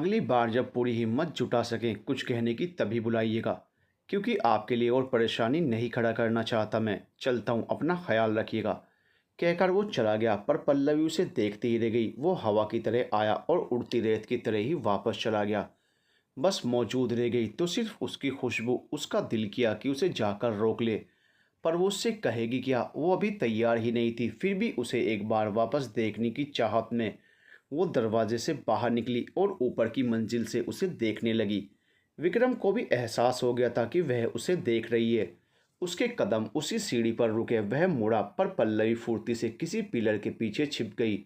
अगली बार जब पूरी हिम्मत जुटा सकें कुछ कहने की तभी बुलाइएगा, क्योंकि आपके लिए और परेशानी नहीं खड़ा करना चाहता। मैं चलता हूँ, अपना ख्याल रखिएगा। कहकर वो चला गया, पर पल्लवी उसे देखती ही रह गई। वो हवा की तरह आया और उड़ती रेत की तरह ही वापस चला गया। बस मौजूद रह गई तो सिर्फ उसकी खुशबू। उसका दिल किया कि उसे जाकर रोक ले, पर वो उससे कहेगी क्या? वो अभी तैयार ही नहीं थी। फिर भी उसे एक बार वापस देखने की चाहत में वो दरवाजे से बाहर निकली और ऊपर की मंजिल से उसे देखने लगी। विक्रम को भी एहसास हो गया था कि वह उसे देख रही है। उसके कदम उसी सीढ़ी पर रुके। वह मुड़ा, पर पल्लवी फुर्ती से किसी पिलर के पीछे छिप गई।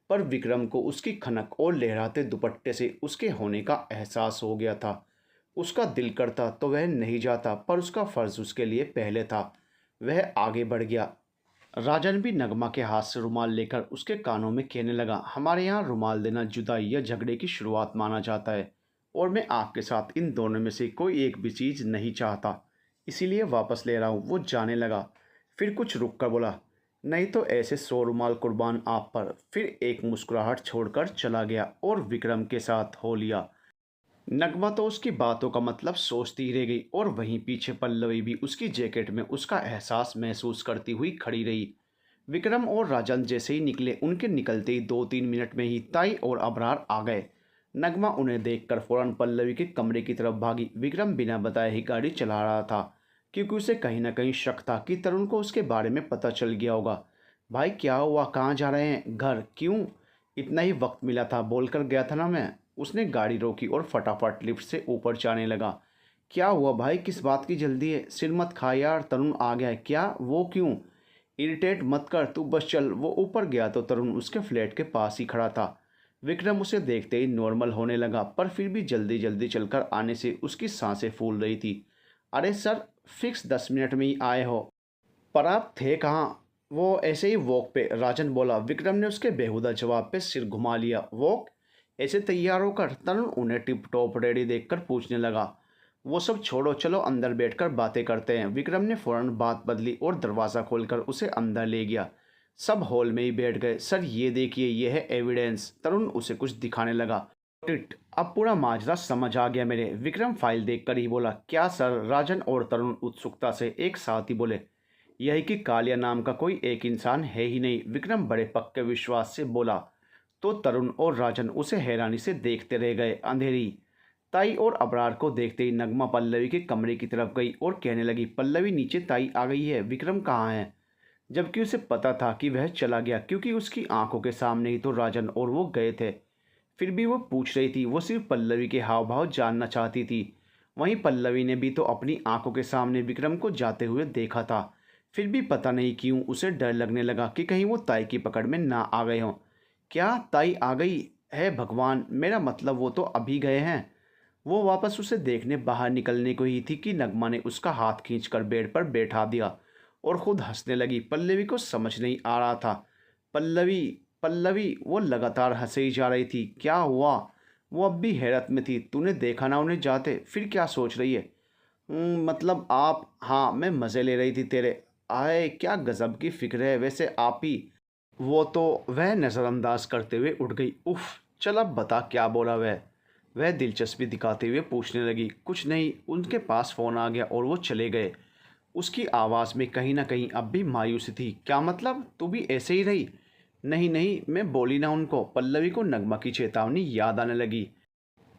पर विक्रम को उसकी खनक और लहराते दुपट्टे से उसके होने का एहसास हो गया था। उसका दिल करता तो वह नहीं जाता, पर उसका फर्ज उसके लिए पहले था। वह आगे बढ़ गया। राजन भी नगमा के हाथ से रुमाल लेकर उसके कानों में कहने लगा, हमारे यहाँ रुमाल देना जुदाई या झगड़े की शुरुआत माना जाता है, और मैं आपके साथ इन दोनों में से कोई एक भी चीज़ नहीं चाहता, इसीलिए वापस ले रहा हूँ। वो जाने लगा, फिर कुछ रुक कर बोला, नहीं तो ऐसे 100 रुमाल कुर्बान आप पर। फिर एक मुस्कुराहट छोड़कर चला गया और विक्रम के साथ हो लिया। नगमा तो उसकी बातों का मतलब सोचती ही रह गई, और वहीं पीछे पल्लवी भी उसकी जैकेट में उसका एहसास महसूस करती हुई खड़ी रही। विक्रम और राजन जैसे ही निकले, उनके निकलते ही 2-3 मिनट में ही ताई और अबरार आ गए। नगमा उन्हें देखकर फौरन पल्लवी के कमरे की तरफ भागी। विक्रम बिना बताए ही गाड़ी चला रहा था, क्योंकि उसे कहीं ना कहीं शक था कि तरुण को उसके बारे में पता चल गया होगा। भाई क्या हुआ, कहाँ जा रहे हैं? घर? क्यों? इतना ही वक्त मिला था, बोलकर गया था ना मैं। उसने गाड़ी रोकी और फटाफट लिफ्ट से ऊपर जाने लगा। क्या हुआ भाई, किस बात की जल्दी है? सिर मत खा यार, तरुण आ गया है क्या? वो क्यों? इरिटेट मत कर, तू बस चल। वो ऊपर गया तो तरुण उसके फ्लैट के पास ही खड़ा था। विक्रम उसे देखते ही नॉर्मल होने लगा, पर फिर भी जल्दी जल्दी चलकर आने से उसकी सांसें फूल रही थी। अरे सर, फिक्स 10 मिनट में ही आए हो, पर आप थे कहाँ? वो ऐसे ही वॉक पे, राजन बोला। विक्रम ने उसके बेहुदा जवाब पे सिर घुमा लिया। वॉक? ऐसे तैयार होकर? तरुण उन्हें टिप टॉप रेडी देखकर पूछने लगा। वो सब छोड़ो, चलो अंदर बैठकर बातें करते हैं। विक्रम ने फौरन बात बदली और दरवाज़ा खोलकर उसे अंदर ले गया। सब हॉल में ही बैठ गए। सर ये देखिए, ये है एविडेंस। तरुण उसे कुछ दिखाने लगा। टिट, अब पूरा माजरा समझ आ गया मेरे। विक्रम फाइल देखकर ही बोला। क्या सर? राजन और तरुण उत्सुकता से एक साथ ही बोले। यही कि कालिया नाम का कोई एक इंसान है ही नहीं, विक्रम बड़े पक्के विश्वास से बोला। तो तरुण और राजन उसे हैरानी से देखते रह गए। अंधेरी ताई और अबरार को देखते ही नगमा पल्लवी के कमरे की तरफ गई और कहने लगी, पल्लवी नीचे, ताई आ गई है। विक्रम कहाँ है? जबकि उसे पता था कि वह चला गया, क्योंकि उसकी आंखों के सामने ही तो राजन और वो गए थे। फिर भी वो पूछ रही थी। वो सिर्फ पल्लवी के हाव भाव जानना चाहती थी। वहीं पल्लवी ने भी तो अपनी आंखों के सामने विक्रम को जाते हुए देखा था। फिर भी पता नहीं क्यों उसे डर लगने लगा कि कहीं वो ताई की पकड़ में ना आ गए हों। क्या ताई आ गई है? भगवान, मेरा मतलब वो तो अभी गए हैं। वो वापस उसे देखने बाहर निकलने को ही थी कि नगमा ने उसका हाथ खींचकर बेड पर बैठा दिया और खुद हंसने लगी। पल्लवी को समझ नहीं आ रहा था। पल्लवी, पल्लवी, वो लगातार हंसे ही जा रही थी। क्या हुआ? वो अब भी हैरत में थी। तूने देखा ना उन्हें जाते? फिर क्या सोच रही है? मतलब आप? हाँ, मैं मज़े ले रही थी तेरे। आए, क्या गज़ब की फ़िक्र है वैसे आप ही। वो तो, वह नज़रअंदाज करते हुए उठ गई। उफ, चल अब बता क्या बोला वह दिलचस्पी दिखाते हुए पूछने लगी। कुछ नहीं। उनके पास फ़ोन आ गया और वो चले गए। उसकी आवाज़ में कहीं ना कहीं अब भी मायूसी थी। क्या मतलब? तू भी ऐसे ही रही? नहीं नहीं, मैं बोली ना उनको। पल्लवी को नगमा की चेतावनी याद आने लगी।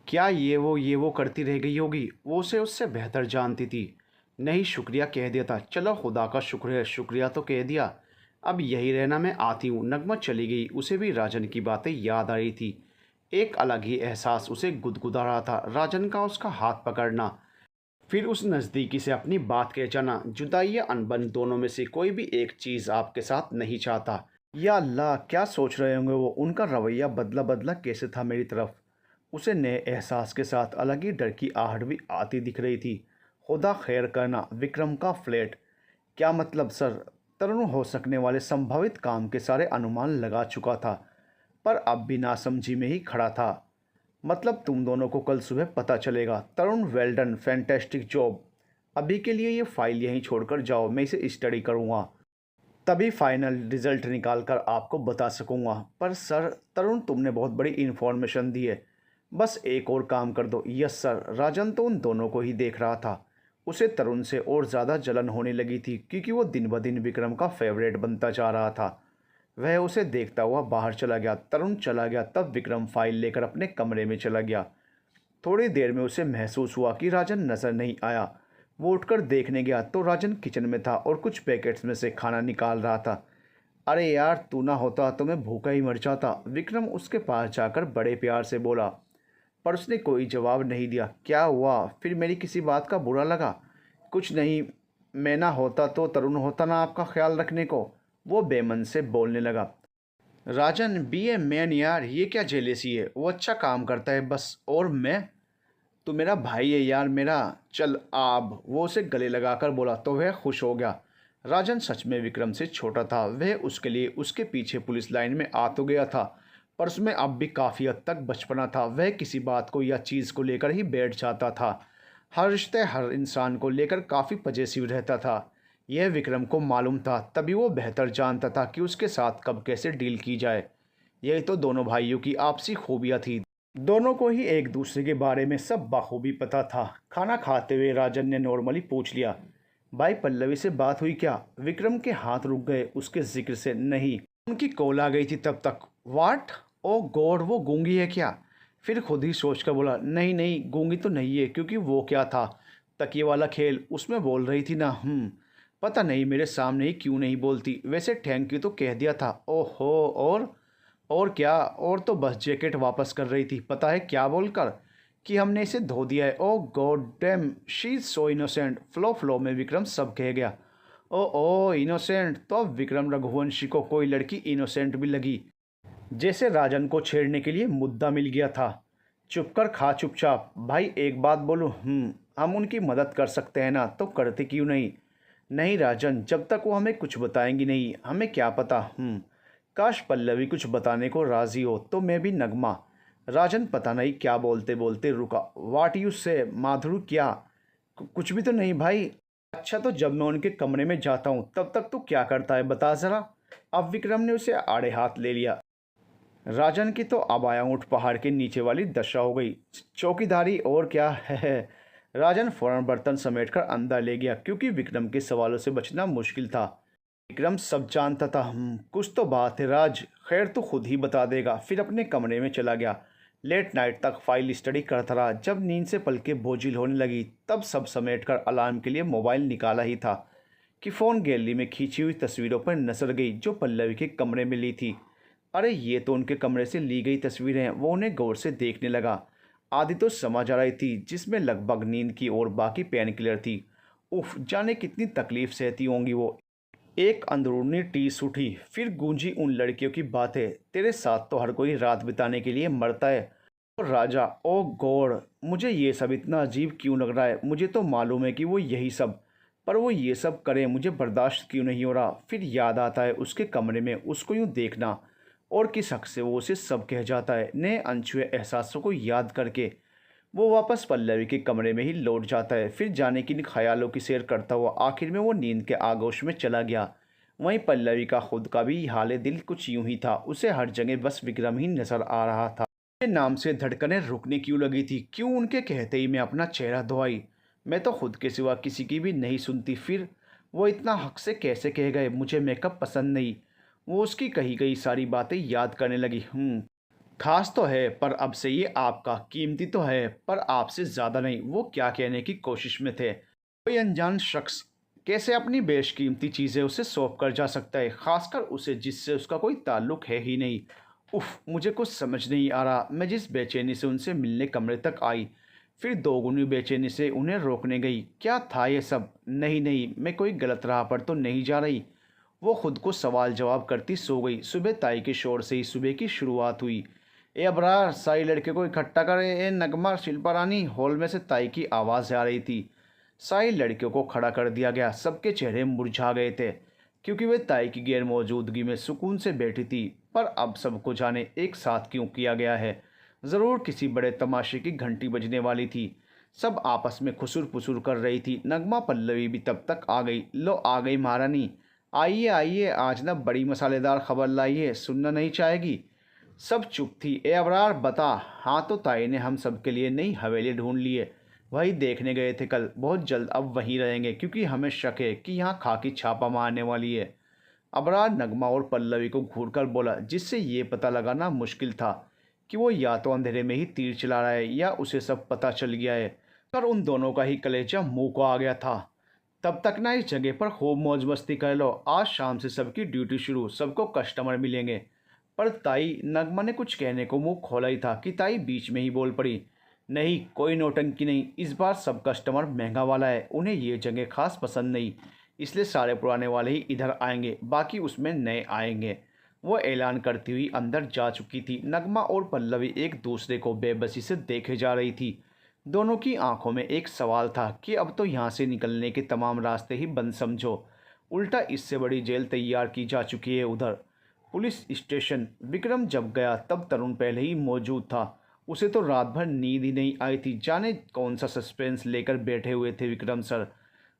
क्या ये वो करती रह गई होगी? वो उसे उससे बेहतर जानती थी। नहीं, शुक्रिया कह दिया था। चलो खुदा का शुक्र है, शुक्रिया तो कह दिया। अब यही रहना, मैं आती हूँ। नगमा चली गई। उसे भी राजन की बातें याद आ रही थी। एक अलग ही एहसास उसे गुदगुदा रहा था। राजन का उसका हाथ पकड़ना, फिर उस नज़दीकी से अपनी बात कह जाना। जुदाई या अनबन, दोनों में से कोई भी एक चीज़ आपके साथ नहीं चाहता। या अल्लाह, क्या सोच रहे होंगे वो? उनका रवैया बदला बदला कैसे था मेरी तरफ। उसे नए एहसास के साथ अलग ही डर की आहट भी आती दिख रही थी। खुदा खैर करना। विक्रम का फ्लैट? क्या मतलब सर? तरुण हो सकने वाले संभावित काम के सारे अनुमान लगा चुका था, पर अब भी नासमझी में ही खड़ा था। मतलब तुम दोनों को कल सुबह पता चलेगा। तरुण, वेल डन, फैंटेस्टिक जॉब। अभी के लिए ये फाइल यहीं छोड़कर जाओ, मैं इसे स्टडी करूँगा, तभी फाइनल रिजल्ट निकाल कर आपको बता सकूँगा। पर सर, तरुण, तुमने बहुत बड़ी इन्फॉर्मेशन दी है। बस एक और काम कर दो। Yes sir. राजन तो उन दोनों को ही देख रहा था। उसे तरुण से और ज़्यादा जलन होने लगी थी क्योंकि वो दिन ब दिन विक्रम का फेवरेट बनता जा रहा था। वह उसे देखता हुआ बाहर चला गया। तरुण चला गया तब विक्रम फाइल लेकर अपने कमरे में चला गया। थोड़ी देर में उसे महसूस हुआ कि राजन नजर नहीं आया। वो उठकर देखने गया तो राजन किचन में था और कुछ पैकेट्स में से खाना निकाल रहा था। अरे यार, तू ना होता तो मैं भूखा ही मर जाता, विक्रम उसके पास जाकर बड़े प्यार से बोला। पर उसने कोई जवाब नहीं दिया। क्या हुआ? फिर मेरी किसी बात का बुरा लगा? कुछ नहीं, मैं ना होता तो तरुण होता ना आपका ख्याल रखने को, वो बेमन से बोलने लगा। राजन, बी ए मैन यार, ये क्या जेलेसी है? वो अच्छा काम करता है बस, और मैं? तू मेरा भाई है यार, मेरा। चल आब, वो उसे गले लगाकर बोला तो वह खुश हो गया। राजन सच में विक्रम से छोटा था। वह उसके लिए उसके पीछे पुलिस लाइन में आ तो गया था, पर उसमें अब भी काफ़ी हद तक बचपना था। वह किसी बात को या चीज़ को लेकर ही बैठ जाता था। हर रिश्ते, हर इंसान को लेकर काफ़ी पजेसिव रहता था। यह विक्रम को मालूम था, तभी वो बेहतर जानता था कि उसके साथ कब कैसे डील की जाए। यही तो दोनों भाइयों की आपसी खूबियाँ थी। दोनों को ही एक दूसरे के बारे में सब बखूबी पता था। खाना खाते हुए राजन ने नॉर्मली पूछ लिया, भाई पल्लवी से बात हुई क्या? विक्रम के हाथ रुक गए उसके जिक्र से। नहीं, उनकी कॉल आ गई थी तब तक। वाट? ओ गॉड, वो गूंगी है क्या? फिर खुद ही सोच कर बोला, नहीं नहीं, गूंगी तो नहीं है, क्योंकि वो क्या था, तकिए वाला खेल, उसमें बोल रही थी ना। पता नहीं मेरे सामने ही क्यों नहीं बोलती। वैसे थैंक यू तो कह दिया था। ओहो, और क्या? और तो बस जैकेट वापस कर रही थी, पता है क्या बोलकर, कि हमने इसे धो दिया है। Oh god damn, she is so innocent. Flow flow में विक्रम सब कह गया। ओ इनोसेंट, तो अब विक्रम रघुवंशी को कोई लड़की इनोसेंट भी लगी। जैसे राजन को छेड़ने के लिए मुद्दा मिल गया था। चुप कर खा चुपचाप। भाई एक बात बोलूँ, हम उनकी मदद कर सकते हैं ना, तो करते क्यों नहीं? नहीं राजन, जब तक वो हमें कुछ बताएंगी नहीं, हमें क्या पता। काश पल्लवी कुछ बताने को राजी हो तो मैं भी। नगमा। राजन पता नहीं क्या बोलते बोलते रुका। वाट यू से माधुरी, क्या? कुछ भी तो नहीं भाई। अच्छा, तो जब मैं उनके कमरे में जाता हूँ तब तक तू क्या करता है, बता ज़रा। अब विक्रम ने उसे आड़े हाथ ले लिया। राजन की तो अबाया ऊँट पहाड़ के नीचे वाली दशा हो गई। चौकीदारी और क्या है। राजन फौरन बर्तन समेटकर अंदर ले गया क्योंकि विक्रम के सवालों से बचना मुश्किल था। विक्रम सब जानता था। कुछ तो बात है राज, खैर तो खुद ही बता देगा। फिर अपने कमरे में चला गया। लेट नाइट तक फाइल स्टडी करता रहा। जब नींद से पलकें बोझिल होने लगी तब सब समेटकर अलार्म के लिए मोबाइल निकाला ही था कि फ़ोन गैलरी में खींची हुई तस्वीरों पर नजर गई जो पल्लवी के कमरे में ली थी। अरे ये तो उनके कमरे से ली गई तस्वीरें हैं। वो उन्हें गौर से देखने लगा। आधी तो समझ आ रही थी, जिसमें लगभग नींद की और बाकी पेन किलर थी। उफ, जाने कितनी तकलीफ सहती होंगी वो। एक अंदरूनी टीस उठी। फिर गूंजी उन लड़कियों की बातें, तेरे साथ तो हर कोई रात बिताने के लिए मरता है। और राजा, ओ गॉड, मुझे ये सब इतना अजीब क्यों लग रहा है? मुझे तो मालूम है कि वो यही सब, पर वो ये सब करे मुझे बर्दाश्त क्यों नहीं हो रहा। फिर याद आता है उसके कमरे में उसको यूँ देखना, और किस हक से वो उसे सब कह जाता है। नए अनछुए एहसासों को याद करके वो वापस पल्लवी के कमरे में ही लौट जाता है। फिर जाने की इन ख्यालों की सैर करता हुआ आखिर में वो नींद के आगोश में चला गया। वहीं पल्लवी का खुद का भी हाल दिल कुछ यूं ही था। उसे हर जगह बस विक्रम ही नजर आ रहा था। के नाम से धड़कनें रुकने क्यों लगी थी? क्यों उनके कहते ही मैं अपना चेहरा धोआई? मैं तो खुद के सिवा किसी की भी नहीं सुनती। फिर वो इतना हक से कैसे कह गए मुझे मेकअप पसंद नहीं? वो उसकी कही गई सारी बातें याद करने लगी। खास तो है, पर अब से ये आपका। कीमती तो है, पर आपसे ज़्यादा नहीं। वो क्या कहने की कोशिश में थे। कोई अनजान शख्स कैसे अपनी बेशकीमती चीज़ें उसे सौंप कर जा सकता है, खासकर उसे जिससे उसका कोई ताल्लुक है ही नहीं। उफ, मुझे कुछ समझ नहीं आ रहा। मैं जिस बेचैनी से उनसे मिलने कमरे तक आई, फिर दोगुनी बेचैनी से उन्हें रोकने गई। क्या था ये सब? नहीं नहीं, मैं कोई गलत राह पर तो नहीं जा रही। वो खुद को सवाल जवाब करती सो गई। सुबह ताई के शोर से ही सुबह की शुरुआत हुई। ए अबरार, सारी लड़के को इकट्ठा करे। ए नगमा, शिल्पा रानी। हॉल में से ताई की आवाज़ आ रही थी। सारी लड़कियों को खड़ा कर दिया गया। सबके चेहरे मुरझा गए थे क्योंकि वे ताई की गैर मौजूदगी में सुकून से बैठी थी। पर अब सबको जाने एक साथ क्यों किया गया है। ज़रूर किसी बड़े तमाशे की घंटी बजने वाली थी। सब आपस में खुसुर पुसुर कर रही थी। नगमा पल्लवी भी तब तक आ गई। लो आ गई महारानी। आइए आइए, आज ना बड़ी मसालेदार खबर लाई है, सुनना नहीं चाहेगी? सब चुप थी। ए अबरार बता। हाँ तो ताई ने हम सब के लिए नई हवेली ढूंढ ली है। वही देखने गए थे कल, बहुत जल्द अब वहीं रहेंगे क्योंकि हमें शक है कि यहाँ खाकी छापा मारने वाली है। अबरार नगमा और पल्लवी को घूरकर बोला, जिससे ये पता लगाना मुश्किल था कि वो या तो अंधेरे में ही तीर चला रहा है या उसे सब पता चल गया है। पर उन दोनों का ही कलेजा मुंह को आ गया था। तब तक ना इस जगह पर खूब मौज मस्ती कर लो, आज शाम से सबकी ड्यूटी शुरू, सबको कस्टमर मिलेंगे। पर ताई, नगमा ने कुछ कहने को मुंह खोला ही था कि ताई बीच में ही बोल पड़ी, नहीं कोई नौटंकी नहीं, इस बार सब कस्टमर महंगा वाला है, उन्हें ये जगह खास पसंद नहीं, इसलिए सारे पुराने वाले ही इधर आएंगे, बाकी उसमें नए आएंगे। वो ऐलान करती हुई अंदर जा चुकी थी। नगमा और पल्लवी एक दूसरे को बेबसी से देखे जा रही थी। दोनों की आंखों में एक सवाल था कि अब तो यहाँ से निकलने के तमाम रास्ते ही बंद समझो, उल्टा इससे बड़ी जेल तैयार की जा चुकी है। उधर पुलिस स्टेशन विक्रम जब गया तब तरुण पहले ही मौजूद था। उसे तो रात भर नींद ही नहीं आई थी, जाने कौन सा सस्पेंस लेकर बैठे हुए थे Vikram sir.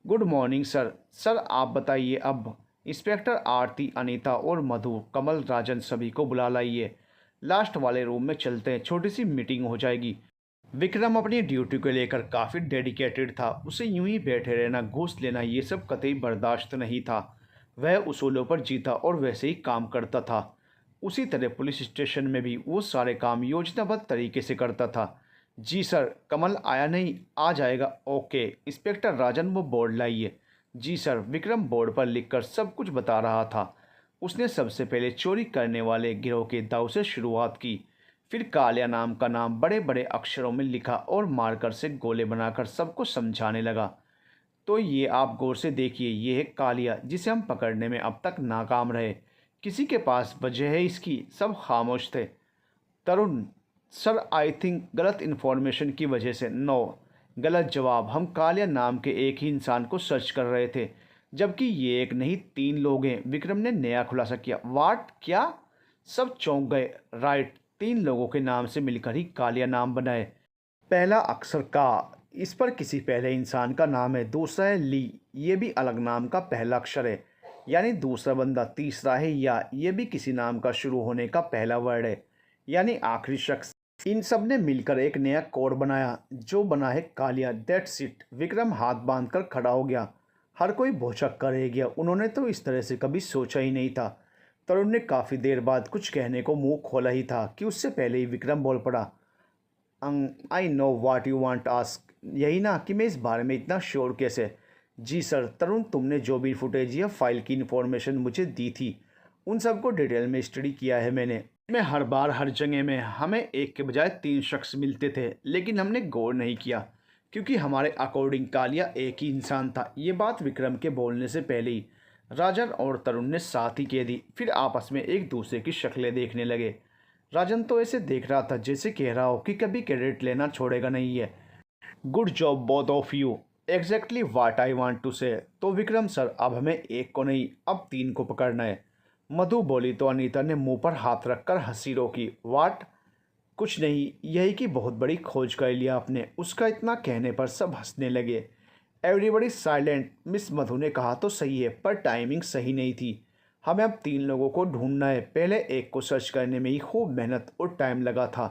Good morning sir. Sir आप बताइए अब। इंस्पेक्टर आरती, अनीता और मधु, कमल, राजन सभी को बुला लाइए। लास्ट वाले रूम में चलते हैं, छोटी सी मीटिंग हो जाएगी। विक्रम अपनी ड्यूटी को लेकर काफ़ी डेडिकेटेड था। उसे यूं ही बैठे रहना, घूस लेना, ये सब कतई बर्दाश्त नहीं था। वह उसूलों पर जीता और वैसे ही काम करता था। उसी तरह पुलिस स्टेशन में भी वो सारे काम योजनाबद्ध तरीके से करता था। जी सर। कमल आया नहीं? आ जाएगा। ओके। इंस्पेक्टर राजन, वो बोर्ड लाइए। जी सर। विक्रम बोर्ड पर लिखकर सब कुछ बता रहा था। उसने सबसे पहले चोरी करने वाले गिरोह के दाव से शुरुआत की। फिर कालिया नाम का नाम बड़े बड़े अक्षरों में लिखा और मार्कर से गोले बनाकर सबको समझाने लगा। तो ये आप गौर से देखिए, ये है कालिया, जिसे हम पकड़ने में अब तक नाकाम रहे। किसी के पास वजह है इसकी? सब खामोश थे। तरुण, सर आई थिंक गलत इन्फॉर्मेशन की वजह से। नो। गलत जवाब। हम कालिया नाम के एक ही इंसान को सर्च कर रहे थे, जबकि ये एक नहीं 3 लोग हैं। विक्रम ने नया खुलासा किया। वाट? क्या? सब चौंक गए। राइट, 3 लोगों के नाम से मिलकर ही कालिया नाम बना है। पहला अक्षर का, इस पर किसी पहले इंसान का नाम है। दूसरा है ली, ये भी अलग नाम का पहला अक्षर है, यानी दूसरा बंदा। तीसरा है या, ये भी किसी नाम का शुरू होने का पहला वर्ड है, यानी आखिरी शख्स। इन सब ने मिलकर एक नया कोड बनाया जो बना है कालिया। That's it. विक्रम हाथ बांधकर खड़ा हो गया। हर कोई भौचक कर रह गया। उन्होंने तो इस तरह से कभी सोचा ही नहीं था। तरुण ने काफ़ी देर बाद कुछ कहने को मुंह खोला ही था कि उससे पहले ही विक्रम बोल पड़ा। I know what you want ask. यही ना कि मैं इस बारे में इतना श्योर कैसे? जी सर। तरुण, तुमने जो भी फुटेज या फाइल की इन्फॉर्मेशन मुझे दी थी, उन सबको डिटेल में स्टडी किया है मैंने। मैं हर बार हर जगह में हमें एक के बजाय 3 शख्स मिलते थे, लेकिन हमने गौर नहीं किया क्योंकि हमारे अकॉर्डिंग कालिया एक ही इंसान था। ये बात विक्रम के बोलने से पहले ही राजन और तरुण ने साथ ही कह दी। फिर आपस में एक दूसरे की शक्लें देखने लगे। राजन तो ऐसे देख रहा था जैसे कह रहा हो कि कभी क्रेडिट लेना छोड़ेगा नहीं है। Good job both of you. Exactly what I want to say. तो विक्रम सर, अब हमें एक को नहीं, अब 3 को पकड़ना है। मधु बोली तो अनीता ने मुंह पर हाथ रखकर हंसी रोकी। वाट? कुछ नहीं, यही कि बहुत बड़ी खोज कर लिया आपने। उसका इतना कहने पर सब हंसने लगे। Everybody silent. मिस मधु ने कहा तो सही है, पर टाइमिंग सही नहीं थी। हमें अब 3 लोगों को ढूंढना है। पहले एक को सर्च करने में ही खूब मेहनत और टाइम लगा था,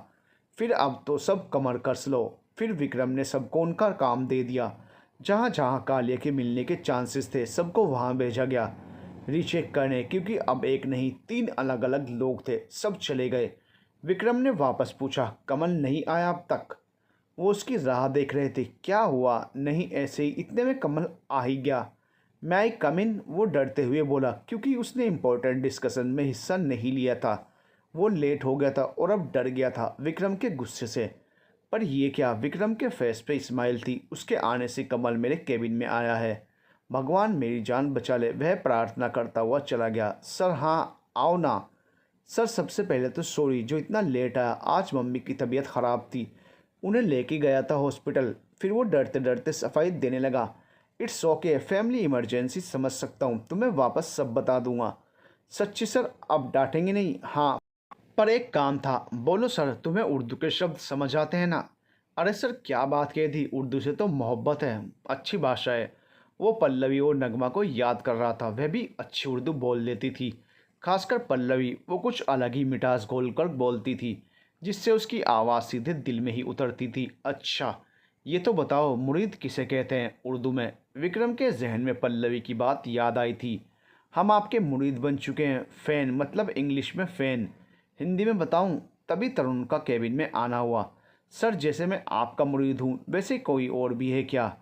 फिर अब तो सब कमर कस लो। फिर विक्रम ने सबको उनका काम दे दिया। जहाँ जहाँ कालिया के मिलने के चांसेस थे, सबको वहाँ भेजा गया रीचेक करने, क्योंकि अब एक नहीं 3 अलग अलग लोग थे। सब चले गए। विक्रम ने वापस पूछा, कमल नहीं आया अब तक? वो उसकी राह देख रहे थे। क्या हुआ? नहीं, ऐसे ही। इतने में कमल आ ही गया। मैं आई कम इन? वो डरते हुए बोला, क्योंकि उसने इम्पोर्टेंट डिस्कशन में हिस्सा नहीं लिया था। वो लेट हो गया था और अब डर गया था विक्रम के गुस्से से। पर ये क्या? विक्रम के फेस पे स्माइल थी। उसके आने से कमल मेरे केबिन में आया है। भगवान मेरी जान बचा ले, वह प्रार्थना करता हुआ चला गया। सर हाँ, आओ ना। सर, सबसे पहले तो सॉरी जो इतना लेट आया। आज मम्मी की तबीयत ख़राब थी, उन्हें लेके गया था हॉस्पिटल। फिर वो डरते डरते सफाई देने लगा। इट्स ओके, फैमिली इमरजेंसी, समझ सकता हूँ। तुम्हें वापस सब बता दूंगा। सच्ची सर? अब डांटेंगे नहीं? हाँ, पर एक काम था। बोलो सर। तुम्हें उर्दू के शब्द समझ आते हैं ना? अरे सर, क्या बात कह दी, उर्दू से तो मोहब्बत है, अच्छी भाषा है। वो पल्लवी और नगमा को याद कर रहा था, वह भी अच्छी उर्दू बोल लेती थी। खासकर पल्लवी, वो कुछ अलग ही मिठास घोलकर बोलती थी, जिससे उसकी आवाज़ सीधे दिल में ही उतरती थी। अच्छा, ये तो बताओ मुरीद किसे कहते हैं उर्दू में? विक्रम के जहन में पल्लवी की बात याद आई थी। हम आपके मुरीद बन चुके हैं। फ़ैन मतलब इंग्लिश में फ़ैन, हिंदी में बताऊं? तभी तरुण का केबिन में आना हुआ। सर, जैसे मैं आपका मुरीद हूँ, वैसे कोई और भी है क्या?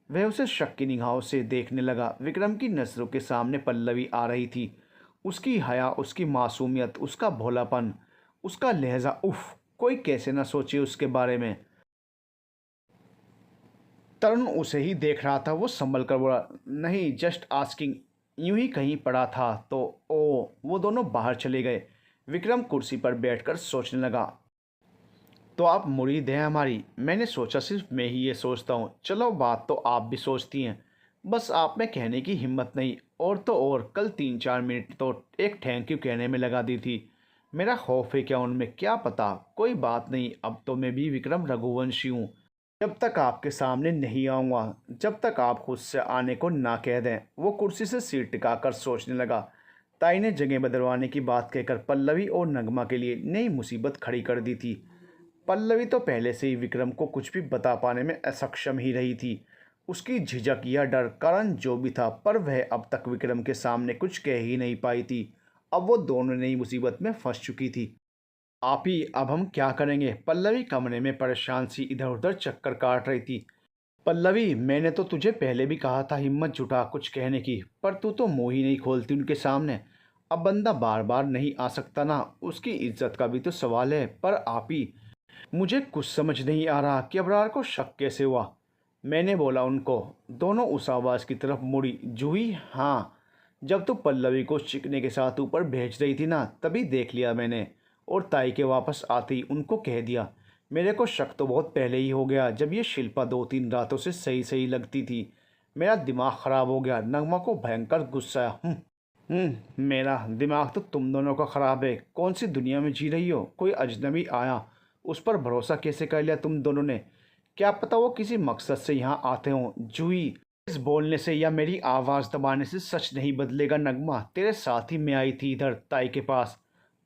वह उसे शक की निगाहों से देखने लगा। विक्रम की नज़रों के सामने पल्लवी आ रही थी। उसकी हया, उसकी मासूमियत, उसका भोलापन, उसका लहजा, उफ, कोई कैसे ना सोचे उसके बारे में। तरुण उसे ही देख रहा था। वो संभल कर बोला, नहीं, जस्ट आस्किंग, यूं ही कहीं पड़ा था तो। ओ। वो दोनों बाहर चले गए। विक्रम कुर्सी पर बैठकर सोचने लगा। तो आप मुरीद हैं हमारी? मैंने सोचा सिर्फ मैं ही ये सोचता हूँ। चलो, बात तो आप भी सोचती हैं, बस आप में कहने की हिम्मत नहीं। और तो और कल 3-4 मिनट तो एक थैंक यू कहने में लगा दी थी। मेरा खौफ है क्या उनमें? क्या पता। कोई बात नहीं, अब तो मैं भी विक्रम रघुवंशी हूँ। जब तक आपके सामने नहीं आऊँगा, जब तक आप खुद से आने को ना कह दें। वो कुर्सी से सिर टिकाकर सोचने लगा। ताई ने जगह बदलवाने की बात कहकर पल्लवी और नगमा के लिए नई मुसीबत खड़ी कर दी थी। पल्लवी तो पहले से ही विक्रम को कुछ भी बता पाने में असक्षम ही रही थी। उसकी झिझक या डर कारण जो भी था, पर वह अब तक विक्रम के सामने कुछ कह ही नहीं पाई थी। अब वो दोनों नई मुसीबत में फंस चुकी थी। आप ही, अब हम क्या करेंगे? पल्लवी कमरे में परेशान सी इधर उधर चक्कर काट रही थी। पल्लवी, मैंने तो तुझे पहले भी कहा था हिम्मत जुटा कुछ कहने की, पर तू तो मुंह ही नहीं खोलती उनके सामने। अब बंदा बार बार नहीं आ सकता ना, उसकी इज्जत का भी तो सवाल है। पर आप ही, मुझे कुछ समझ नहीं आ रहा कि अबरार को शक कैसे हुआ। मैंने बोला उनको। दोनों उस आवाज़ की तरफ मुड़ी। जूही, हाँ, जब तू पल्लवी को चिकने के साथ ऊपर भेज रही थी ना, तभी देख लिया मैंने। और ताई के वापस आते ही उनको कह दिया। मेरे को शक तो बहुत पहले ही हो गया, जब ये शिल्पा 2-3 रातों से सही सही लगती थी। मेरा दिमाग ख़राब हो गया। नगमा को भयंकर गुस्सा आया। मेरा दिमाग तो तुम दोनों का ख़राब है। कौन सी दुनिया में जी रही हो? कोई अजनबी आया, उस पर भरोसा कैसे कर लिया तुम दोनों ने? क्या पता वो किसी मकसद से यहाँ आते हों। जूही, इस बोलने से या मेरी आवाज़ दबाने से सच नहीं बदलेगा। नगमा, तेरे साथ ही मैं आई थी इधर ताई के पास।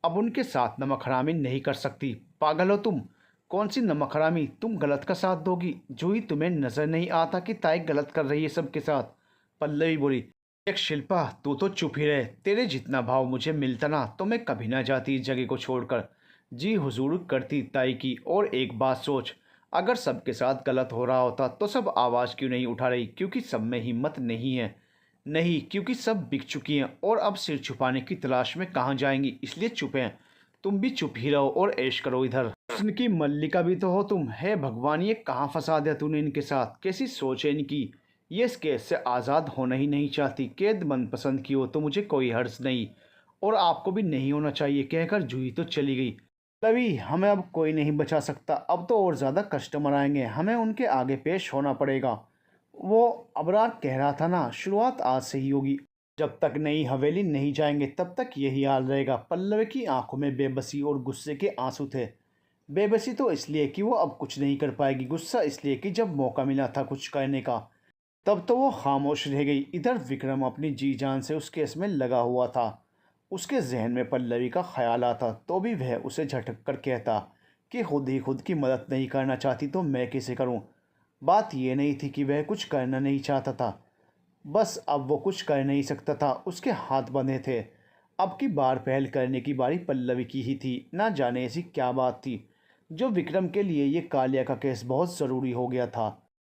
अब उनके साथ नमक हरामी नहीं कर सकती। पागल हो तुम? कौन सी नमक हरामी? तुम गलत का साथ दोगी? जूही, तुम्हें नज़र नहीं आता कि ताई गलत कर रही है सबके साथ? पल्लवी बोली। एक शिल्पा, तू तो चुप ही रहे। तेरे जितना भाव मुझे मिलता ना, तो मैं कभी ना जाती इस जगह को छोड़कर। जी हुजूर करती ताई की। और एक बात सोच, अगर सबके साथ गलत हो रहा होता तो सब आवाज़ क्यों नहीं उठा रही? क्योंकि सब में हिम्मत नहीं है। नहीं, क्योंकि सब बिक चुकी हैं और अब सिर छुपाने की तलाश में कहाँ जाएंगी, इसलिए चुप हैं। तुम भी चुप ही रहो और ऐश करो इधर। हुस्न की मल्लिका भी तो हो तुम। है भगवान, ये कहाँ फंसा दिया तूने इनके साथ? कैसी सोच है इनकी? ये इस केस से आज़ाद होना ही नहीं चाहती। कैद मनपसंद की हो तो मुझे कोई हर्ज नहीं, और आपको भी नहीं होना चाहिए। कहकर जूही तो चली गई। तभी हमें अब कोई नहीं बचा सकता। अब तो और ज़्यादा कस्टमर आएंगे, हमें उनके आगे पेश होना पड़ेगा। वो अबरार कह रहा था ना, शुरुआत आज से ही होगी। जब तक नई हवेली नहीं जाएंगे तब तक यही हाल रहेगा। पल्लवी की आंखों में बेबसी और गुस्से के आंसू थे। बेबसी तो इसलिए कि वो अब कुछ नहीं कर पाएगी। गुस्सा इसलिए कि जब मौका मिला था कुछ करने का, तब तो वो खामोश रह गई। इधर विक्रम अपनी जी जान से उस केस में लगा हुआ था। उसके जहन में पल्लवी का ख्याल आता तो भी वह उसे झटक कर कहता कि खुद ही खुद की मदद नहीं करना चाहती तो मैं कैसे करूं। बात यह नहीं थी कि वह कुछ करना नहीं चाहता था, बस अब वो कुछ कर नहीं सकता था। उसके हाथ बंधे थे। अब की बार पहल करने की बारी पल्लवी की ही थी। ना जाने ऐसी क्या बात थी जो विक्रम के लिए ये कालिया का केस बहुत ज़रूरी हो गया था।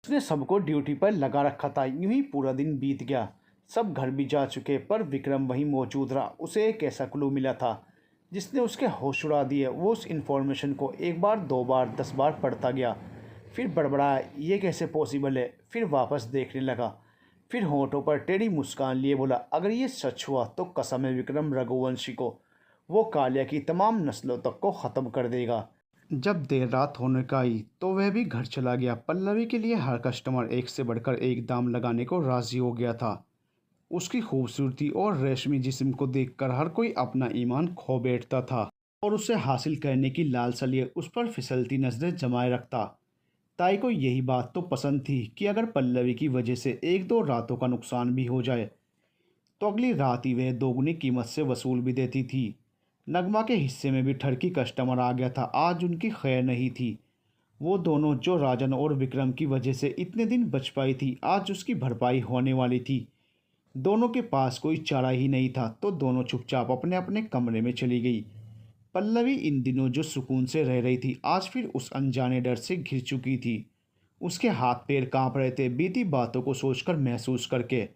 उसने सबको ड्यूटी पर लगा रखा था। यूं ही पूरा दिन बीत गया। सब घर भी जा चुके, पर विक्रम वहीं मौजूद रहा। उसे एक ऐसा क्लू मिला था जिसने उसके होश उड़ा दिए। वो उस इन्फॉर्मेशन को 1 बार 2 बार 10 बार पढ़ता गया, फिर बड़बड़ाया, ये कैसे पॉसिबल है? फिर वापस देखने लगा, फिर होंठों पर टेढ़ी मुस्कान लिए बोला, अगर ये सच हुआ तो कसम है विक्रम रघुवंशी को, वो कालिया की तमाम नस्लों तक को ख़त्म कर देगा। जब देर रात होने का आई तो वह भी घर चला गया। पल्लवी के लिए हर कस्टमर एक से बढ़कर एक दाम लगाने को राजी हो गया था। उसकी खूबसूरती और रेशमी जिस्म को देखकर हर कोई अपना ईमान खो बैठता था और उसे हासिल करने की लालसा लिए उस पर फिसलती नजरें जमाए रखता। ताई को यही बात तो पसंद थी कि अगर पल्लवी की वजह से 1-2 रातों का नुकसान भी हो जाए तो अगली रात ही वह दोगुनी कीमत से वसूल भी देती थी। नगमा के हिस्से में भी ठरकी कस्टमर आ गया था। आज उनकी खैर नहीं थी। वो दोनों जो राजन और विक्रम की वजह से इतने दिन बच पाई थी, आज उसकी भरपाई होने वाली थी। दोनों के पास कोई चारा ही नहीं था, तो दोनों चुपचाप अपने अपने कमरे में चली गई। पल्लवी इन दिनों जो सुकून से रह रही थी, आज फिर उस अनजाने डर से घिर चुकी थी। उसके हाथ पैर कांप रहे थे, बीती बातों को सोचकर, महसूस करके।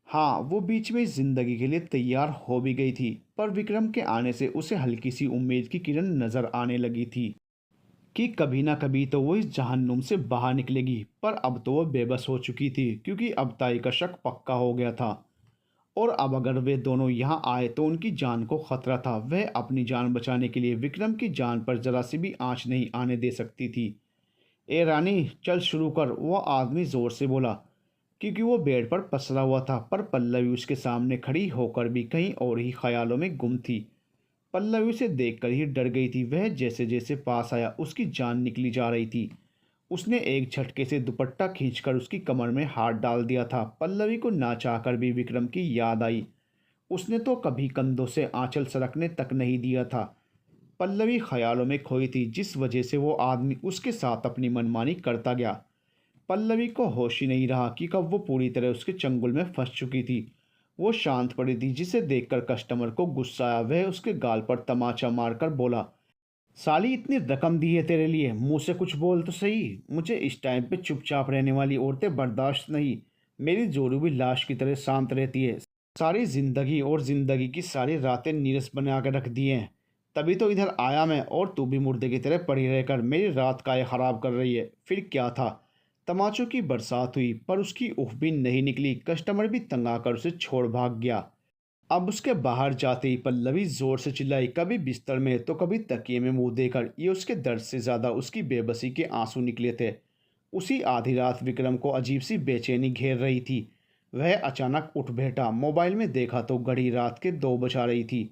हाँ, वो बीच में इस जिंदगी के लिए तैयार हो भी गई थी, पर विक्रम के आने से उसे हल्की सी उम्मीद की किरण नजर आने लगी थी कि कभी ना कभी तो वो इस जहन्नुम से बाहर निकलेगी। पर अब तो वो बेबस हो चुकी थी, क्योंकि अब ताई का शक पक्का हो गया था। और अब अगर वे दोनों यहाँ आए तो उनकी जान को खतरा था। वह अपनी जान बचाने के लिए विक्रम की जान पर जरा सी भी आंच नहीं आने दे सकती थी। ए रानी, चल शुरू कर, वो आदमी जोर से बोला, क्योंकि वो बेड पर पसरा हुआ था। पर पल्लवी उसके सामने खड़ी होकर भी कहीं और ही ख्यालों में गुम थी। पल्लवी उसे देखकर ही डर गई थी। वह जैसे जैसे पास आया, उसकी जान निकली जा रही थी। उसने एक झटके से दुपट्टा खींचकर उसकी कमर में हाथ डाल दिया था। पल्लवी को ना चाहकर भी विक्रम की याद आई। उसने तो कभी कंधों से आंचल सरकने तक नहीं दिया था। पल्लवी ख्यालों में खोई थी, जिस वजह से वो आदमी उसके साथ अपनी मनमानी करता गया। पल्लवी को होश ही नहीं रहा कि कब वो पूरी तरह उसके चंगुल में फंस चुकी थी। वो शांत पड़ी थी, जिसे देखकर कस्टमर को गुस्सा आया। वह उसके गाल पर तमाचा मारकर बोला, साली, इतनी रकम दी है तेरे लिए, मुंह से कुछ बोल तो सही। मुझे इस टाइम पे चुपचाप रहने वाली औरतें बर्दाश्त नहीं। मेरी जोरू भी लाश की तरह शांत रहती है। सारी जिंदगी और जिंदगी की सारी रातें नीरस बना के रख दी हैं। तभी तो इधर आया मैं, और तू भी मुर्दे की तरह पड़ी रहकर मेरी रात का ये खराब कर रही है। फिर क्या था, तमाचों की बरसात हुई, पर उसकी उफ भी नहीं निकली। कस्टमर भी तंग आकर उसे छोड़ भाग गया। अब उसके बाहर जाते ही पल्लवी जोर से चिल्लाई, कभी बिस्तर में तो कभी तकिए में मुंह देकर। ये उसके दर्द से ज़्यादा उसकी बेबसी के आंसू निकले थे। उसी आधी रात विक्रम को अजीब सी बेचैनी घेर रही थी। वह अचानक उठ बैठा। मोबाइल में देखा तो घड़ी रात के 2 बजा रही थी।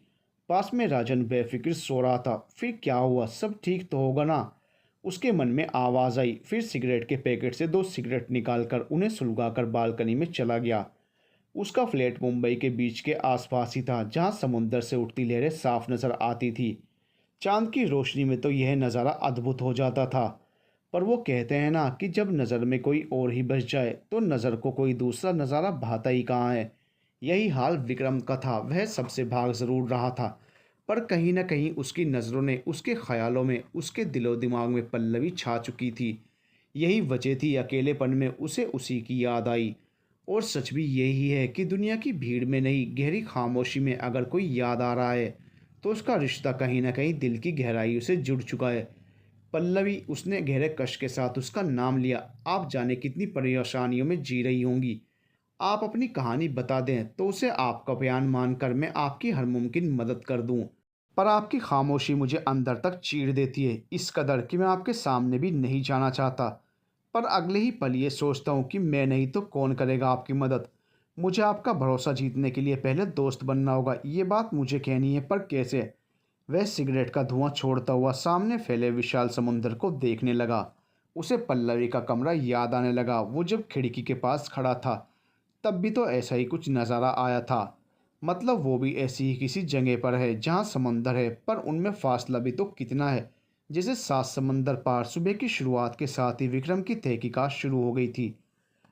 पास में राजन बेफिक्र सो रहा था। फिर क्या हुआ, सब ठीक तो होगा ना? उसके मन में आवाज़ आई। फिर सिगरेट के पैकेट से 2 सिगरेट निकालकर उन्हें सुलगाकर बालकनी में चला गया। उसका फ्लैट मुंबई के बीच के आसपास ही था, जहां समुंदर से उठती लहरें साफ नजर आती थी। चांद की रोशनी में तो यह नज़ारा अद्भुत हो जाता था। पर वो कहते हैं ना कि जब नज़र में कोई और ही बस जाए तो नज़र को कोई दूसरा नज़ारा भाता ही कहाँ है। यही हाल विक्रम का था। वह सबसे भाग ज़रूर रहा था, पर कहीं ना कहीं उसकी नज़रों ने, उसके ख्यालों में, उसके दिलो दिमाग में पल्लवी छा चुकी थी। यही वजह थी अकेलेपन में उसे उसी की याद आई। और सच भी यही है कि दुनिया की भीड़ में नहीं, गहरी खामोशी में अगर कोई याद आ रहा है तो उसका रिश्ता कहीं ना कहीं दिल की गहराइयों से जुड़ चुका है। पल्लवी, उसने गहरे कष्ट के साथ उसका नाम लिया। आप जाने कितनी परेशानियों में जी रही होंगी। आप अपनी कहानी बता दें तो उसे आपका बयान मानकर मैं आपकी हर मुमकिन मदद कर दूं। पर आपकी खामोशी मुझे अंदर तक चीर देती है, इस कदर कि मैं आपके सामने भी नहीं जाना चाहता। पर अगले ही पल ये सोचता हूँ कि मैं नहीं तो कौन करेगा आपकी मदद। मुझे आपका भरोसा जीतने के लिए पहले दोस्त बनना होगा। ये बात मुझे कहनी है, पर कैसे? वह सिगरेट का धुआं छोड़ता हुआ सामने फैले विशाल समुद्र को देखने लगा। उसे पल्लवी का कमरा याद आने लगा। वो जब खिड़की के पास खड़ा था, तब भी तो ऐसा ही कुछ नज़ारा आया था। मतलब वो भी ऐसी ही किसी जगह पर है जहाँ समंदर है, पर उनमें फासला भी तो कितना है। जैसे 7 समंदर पार। सुबह की शुरुआत के साथ ही विक्रम की तहकीकात शुरू हो गई थी।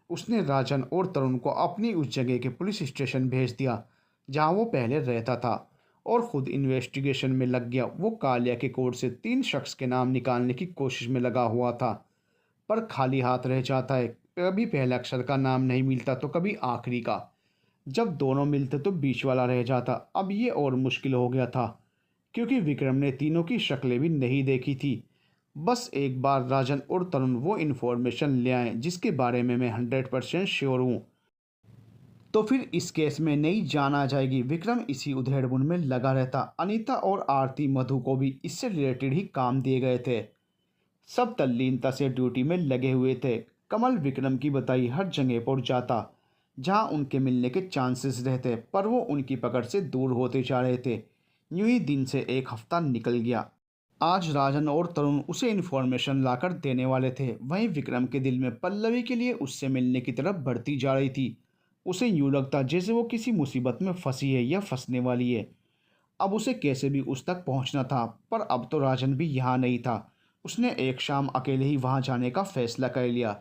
उसने राजन और तरुण को अपनी उस जगह के पुलिस स्टेशन भेज दिया जहाँ वो पहले रहता था, और ख़ुद इन्वेस्टिगेशन में लग गया। वो कालिया के कोड से 3 शख्स के नाम निकालने की कोशिश में लगा हुआ था, पर खाली हाथ रह जाता है। कभी पहले अक्षर का नाम नहीं मिलता तो कभी आखिरी का। जब दोनों मिलते तो बीच वाला रह जाता। अब ये और मुश्किल हो गया था, क्योंकि विक्रम ने तीनों की शक्लें भी नहीं देखी थी। बस एक बार राजन और तरुण वो इन्फॉर्मेशन ले आए जिसके बारे में मैं 100% श्योर हूँ, तो फिर इस केस में नई जान आ जाएगी। विक्रम इसी उधेड़बुन में लगा रहता। अनीता और आरती मधु को भी इससे रिलेटेड ही काम दिए गए थे। सब तल्लीनता से ड्यूटी में लगे हुए थे। कमल विक्रम की बताई हर जगह पर जाता जहां उनके मिलने के चांसेस रहते, पर वो उनकी पकड़ से दूर होते जा रहे थे। यूं ही दिन से 1 हफ्ता निकल गया। आज राजन और तरुण उसे इन्फॉर्मेशन लाकर देने वाले थे। वहीं विक्रम के दिल में पल्लवी के लिए उससे मिलने की तरफ बढ़ती जा रही थी। उसे यूं लगता जैसे वो किसी मुसीबत में फंसी है या फंसने वाली है। अब उसे कैसे भी उस तक पहुंचना था, पर अब तो राजन भी यहाँ नहीं था। उसने एक शाम अकेले ही वहां जाने का फैसला कर लिया।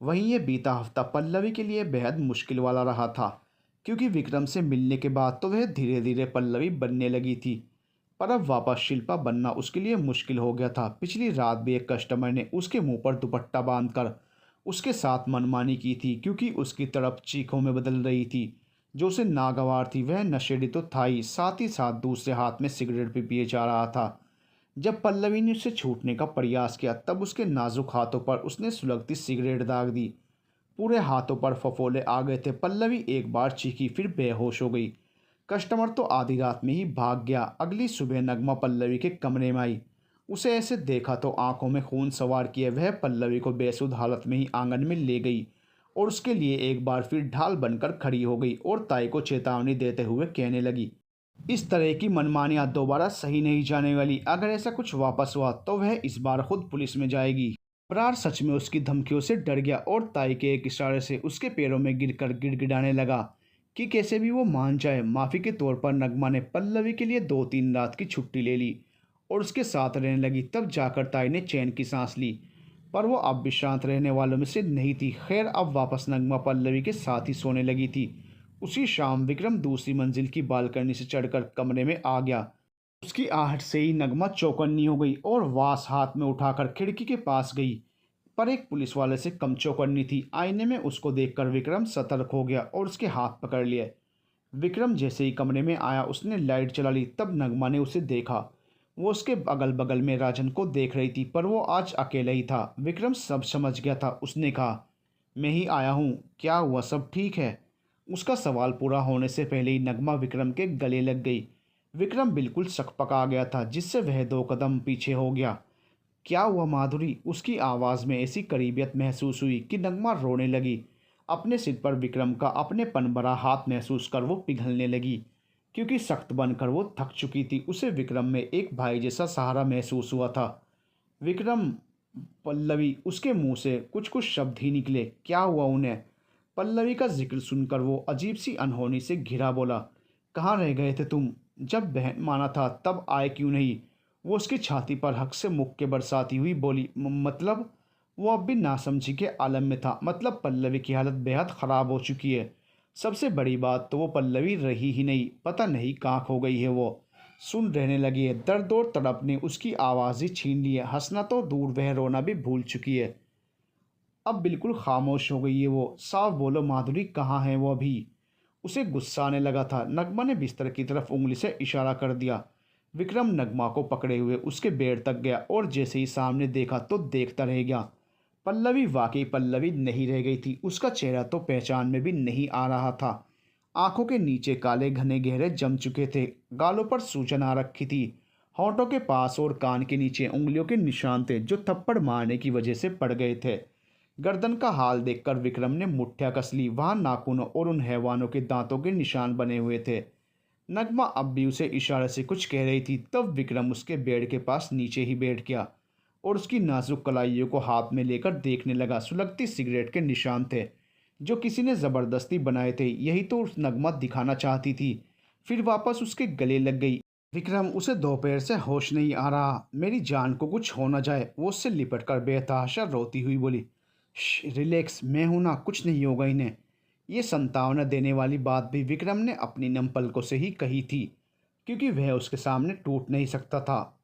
वहीं ये बीता हफ्ता पल्लवी के लिए बेहद मुश्किल वाला रहा था, क्योंकि विक्रम से मिलने के बाद तो वह धीरे धीरे पल्लवी बनने लगी थी, पर अब वापस शिल्पा बनना उसके लिए मुश्किल हो गया था। पिछली रात भी एक कस्टमर ने उसके मुंह पर दुपट्टा बांधकर उसके साथ मनमानी की थी, क्योंकि उसकी तड़प चीखों में बदल रही थी। जो उसे नागवार थी, वह नशेड़ी तो था ही साथ दूसरे हाथ में सिगरेट भी पिए जा रहा था। जब पल्लवी ने उसे छूटने का प्रयास किया, तब उसके नाजुक हाथों पर उसने सुलगती सिगरेट दाग दी। पूरे हाथों पर फफोले आ गए थे। पल्लवी एक बार चीखी, फिर बेहोश हो गई। कस्टमर तो आधी रात में ही भाग गया। अगली सुबह नगमा पल्लवी के कमरे में आई। उसे ऐसे देखा तो आंखों में खून सवार किए वह पल्लवी को बेसुध हालत में ही आंगन में ले गई और उसके लिए एक बार फिर ढाल बनकर खड़ी हो गई और ताई को चेतावनी देते हुए कहने लगी, इस तरह की मनमानियां दोबारा सही नहीं जाने वाली। अगर ऐसा कुछ वापस हुआ तो वह इस बार खुद पुलिस में जाएगी। अबरार सच में उसकी धमकियों से डर गया और ताई के एक इशारे से उसके पैरों में गिरकर गिड़गिड़ाने लगा कि कैसे भी वो मान जाए। माफ़ी के तौर पर नगमा ने पल्लवी के लिए 2-3 रात की छुट्टी ले ली और उसके साथ रहने लगी। तब जाकर ताई ने चैन की सांस ली, पर वो अब भी शांत रहने वालों में से नहीं थी। खैर, अब वापस नगमा पल्लवी के साथ ही सोने लगी थी। उसी शाम विक्रम दूसरी मंजिल की बालकनी से चढ़कर कमरे में आ गया। उसकी आहट से ही नगमा चौकन्नी हो गई और वास हाथ में उठाकर खिड़की के पास गई, पर एक पुलिस वाले से कम चौकन्नी थी। आईने में उसको देखकर विक्रम सतर्क हो गया और उसके हाथ पकड़ लिए। विक्रम जैसे ही कमरे में आया, उसने लाइट चला ली। तब नगमा ने उसे देखा। वो उसके अगल बगल में राजन को देख रही थी, पर वो आज अकेला ही था। विक्रम सब समझ गया था। उसने कहा, मैं ही आया हूँ, क्या हुआ, सब ठीक है? उसका सवाल पूरा होने से पहले ही नगमा विक्रम के गले लग गई। विक्रम बिल्कुल सकपका गया था, जिससे वह 2 कदम पीछे हो गया। क्या हुआ माधुरी? उसकी आवाज़ में ऐसी करीबियत महसूस हुई कि नगमा रोने लगी। अपने सिर पर विक्रम का अपनेपन भरा हाथ महसूस कर वो पिघलने लगी, क्योंकि सख्त बनकर वो थक चुकी थी। उसे विक्रम में एक भाई जैसा सहारा महसूस हुआ था। विक्रम, पल्लवी, उसके मुंह से कुछ कुछ शब्द ही निकले। क्या हुआ उन्हें? पल्लवी का जिक्र सुनकर वो अजीब सी अनहोनी से घिरा बोला, कहाँ रह गए थे तुम? जब बहन माना था तब आए क्यों नहीं? वो उसकी छाती पर हक से मुक्के बरसाती हुई बोली, मतलब? वो अब भी नासमझी के आलम में था। मतलब पल्लवी की हालत बेहद ख़राब हो चुकी है। सबसे बड़ी बात तो वो पल्लवी रही ही नहीं, पता नहीं कहाँ खो गई है वो। सुन रहने लगी है। दर्द और तड़प ने उसकी आवाज़ ही छीन ली है। हंसना तो दूर, वह रोना भी भूल चुकी है। अब बिल्कुल खामोश हो गई है वो। साफ बोलो माधुरी, कहाँ है वो अभी? उसे गुस्सा आने लगा था। नगमा ने बिस्तर की तरफ उंगली से इशारा कर दिया। विक्रम नगमा को पकड़े हुए उसके बेड तक गया और जैसे ही सामने देखा तो देखता रह गया। पल्लवी वाकई पल्लवी नहीं रह गई थी। उसका चेहरा तो पहचान में भी नहीं आ रहा था। आंखों के नीचे काले घने गहरे जम चुके थे। गालों पर सूजन आ रखी थी। होंठों के पास और कान के नीचे उंगलियों के निशान थे, जो थप्पड़ मारने की वजह से पड़ गए थे। गर्दन का हाल देखकर विक्रम ने मुठ्ठियां कस ली। वहां नाखूनों और उन हैवानों के दांतों के निशान बने हुए थे। नगमा अब भी उसे इशारे से कुछ कह रही थी। तब विक्रम उसके बेड के पास नीचे ही बैठ गया और उसकी नाजुक कलाइयों को हाथ में लेकर देखने लगा। सुलगती सिगरेट के निशान थे, जो किसी ने ज़बरदस्ती बनाए थे। यही तो उस नगमा दिखाना चाहती थी। फिर वापस उसके गले लग गई। विक्रम, उसे दोपहर से होश नहीं आ रहा। मेरी जान को कुछ हो न जाए। वो उससे लिपट कर बेतहाशा रोती हुई बोली, रिलैक्स, मैं हूं ना, कुछ नहीं होगा इन्हें। ये संतावना देने वाली बात भी विक्रम ने अपनी नम पलकों से ही कही थी, क्योंकि वह उसके सामने टूट नहीं सकता था।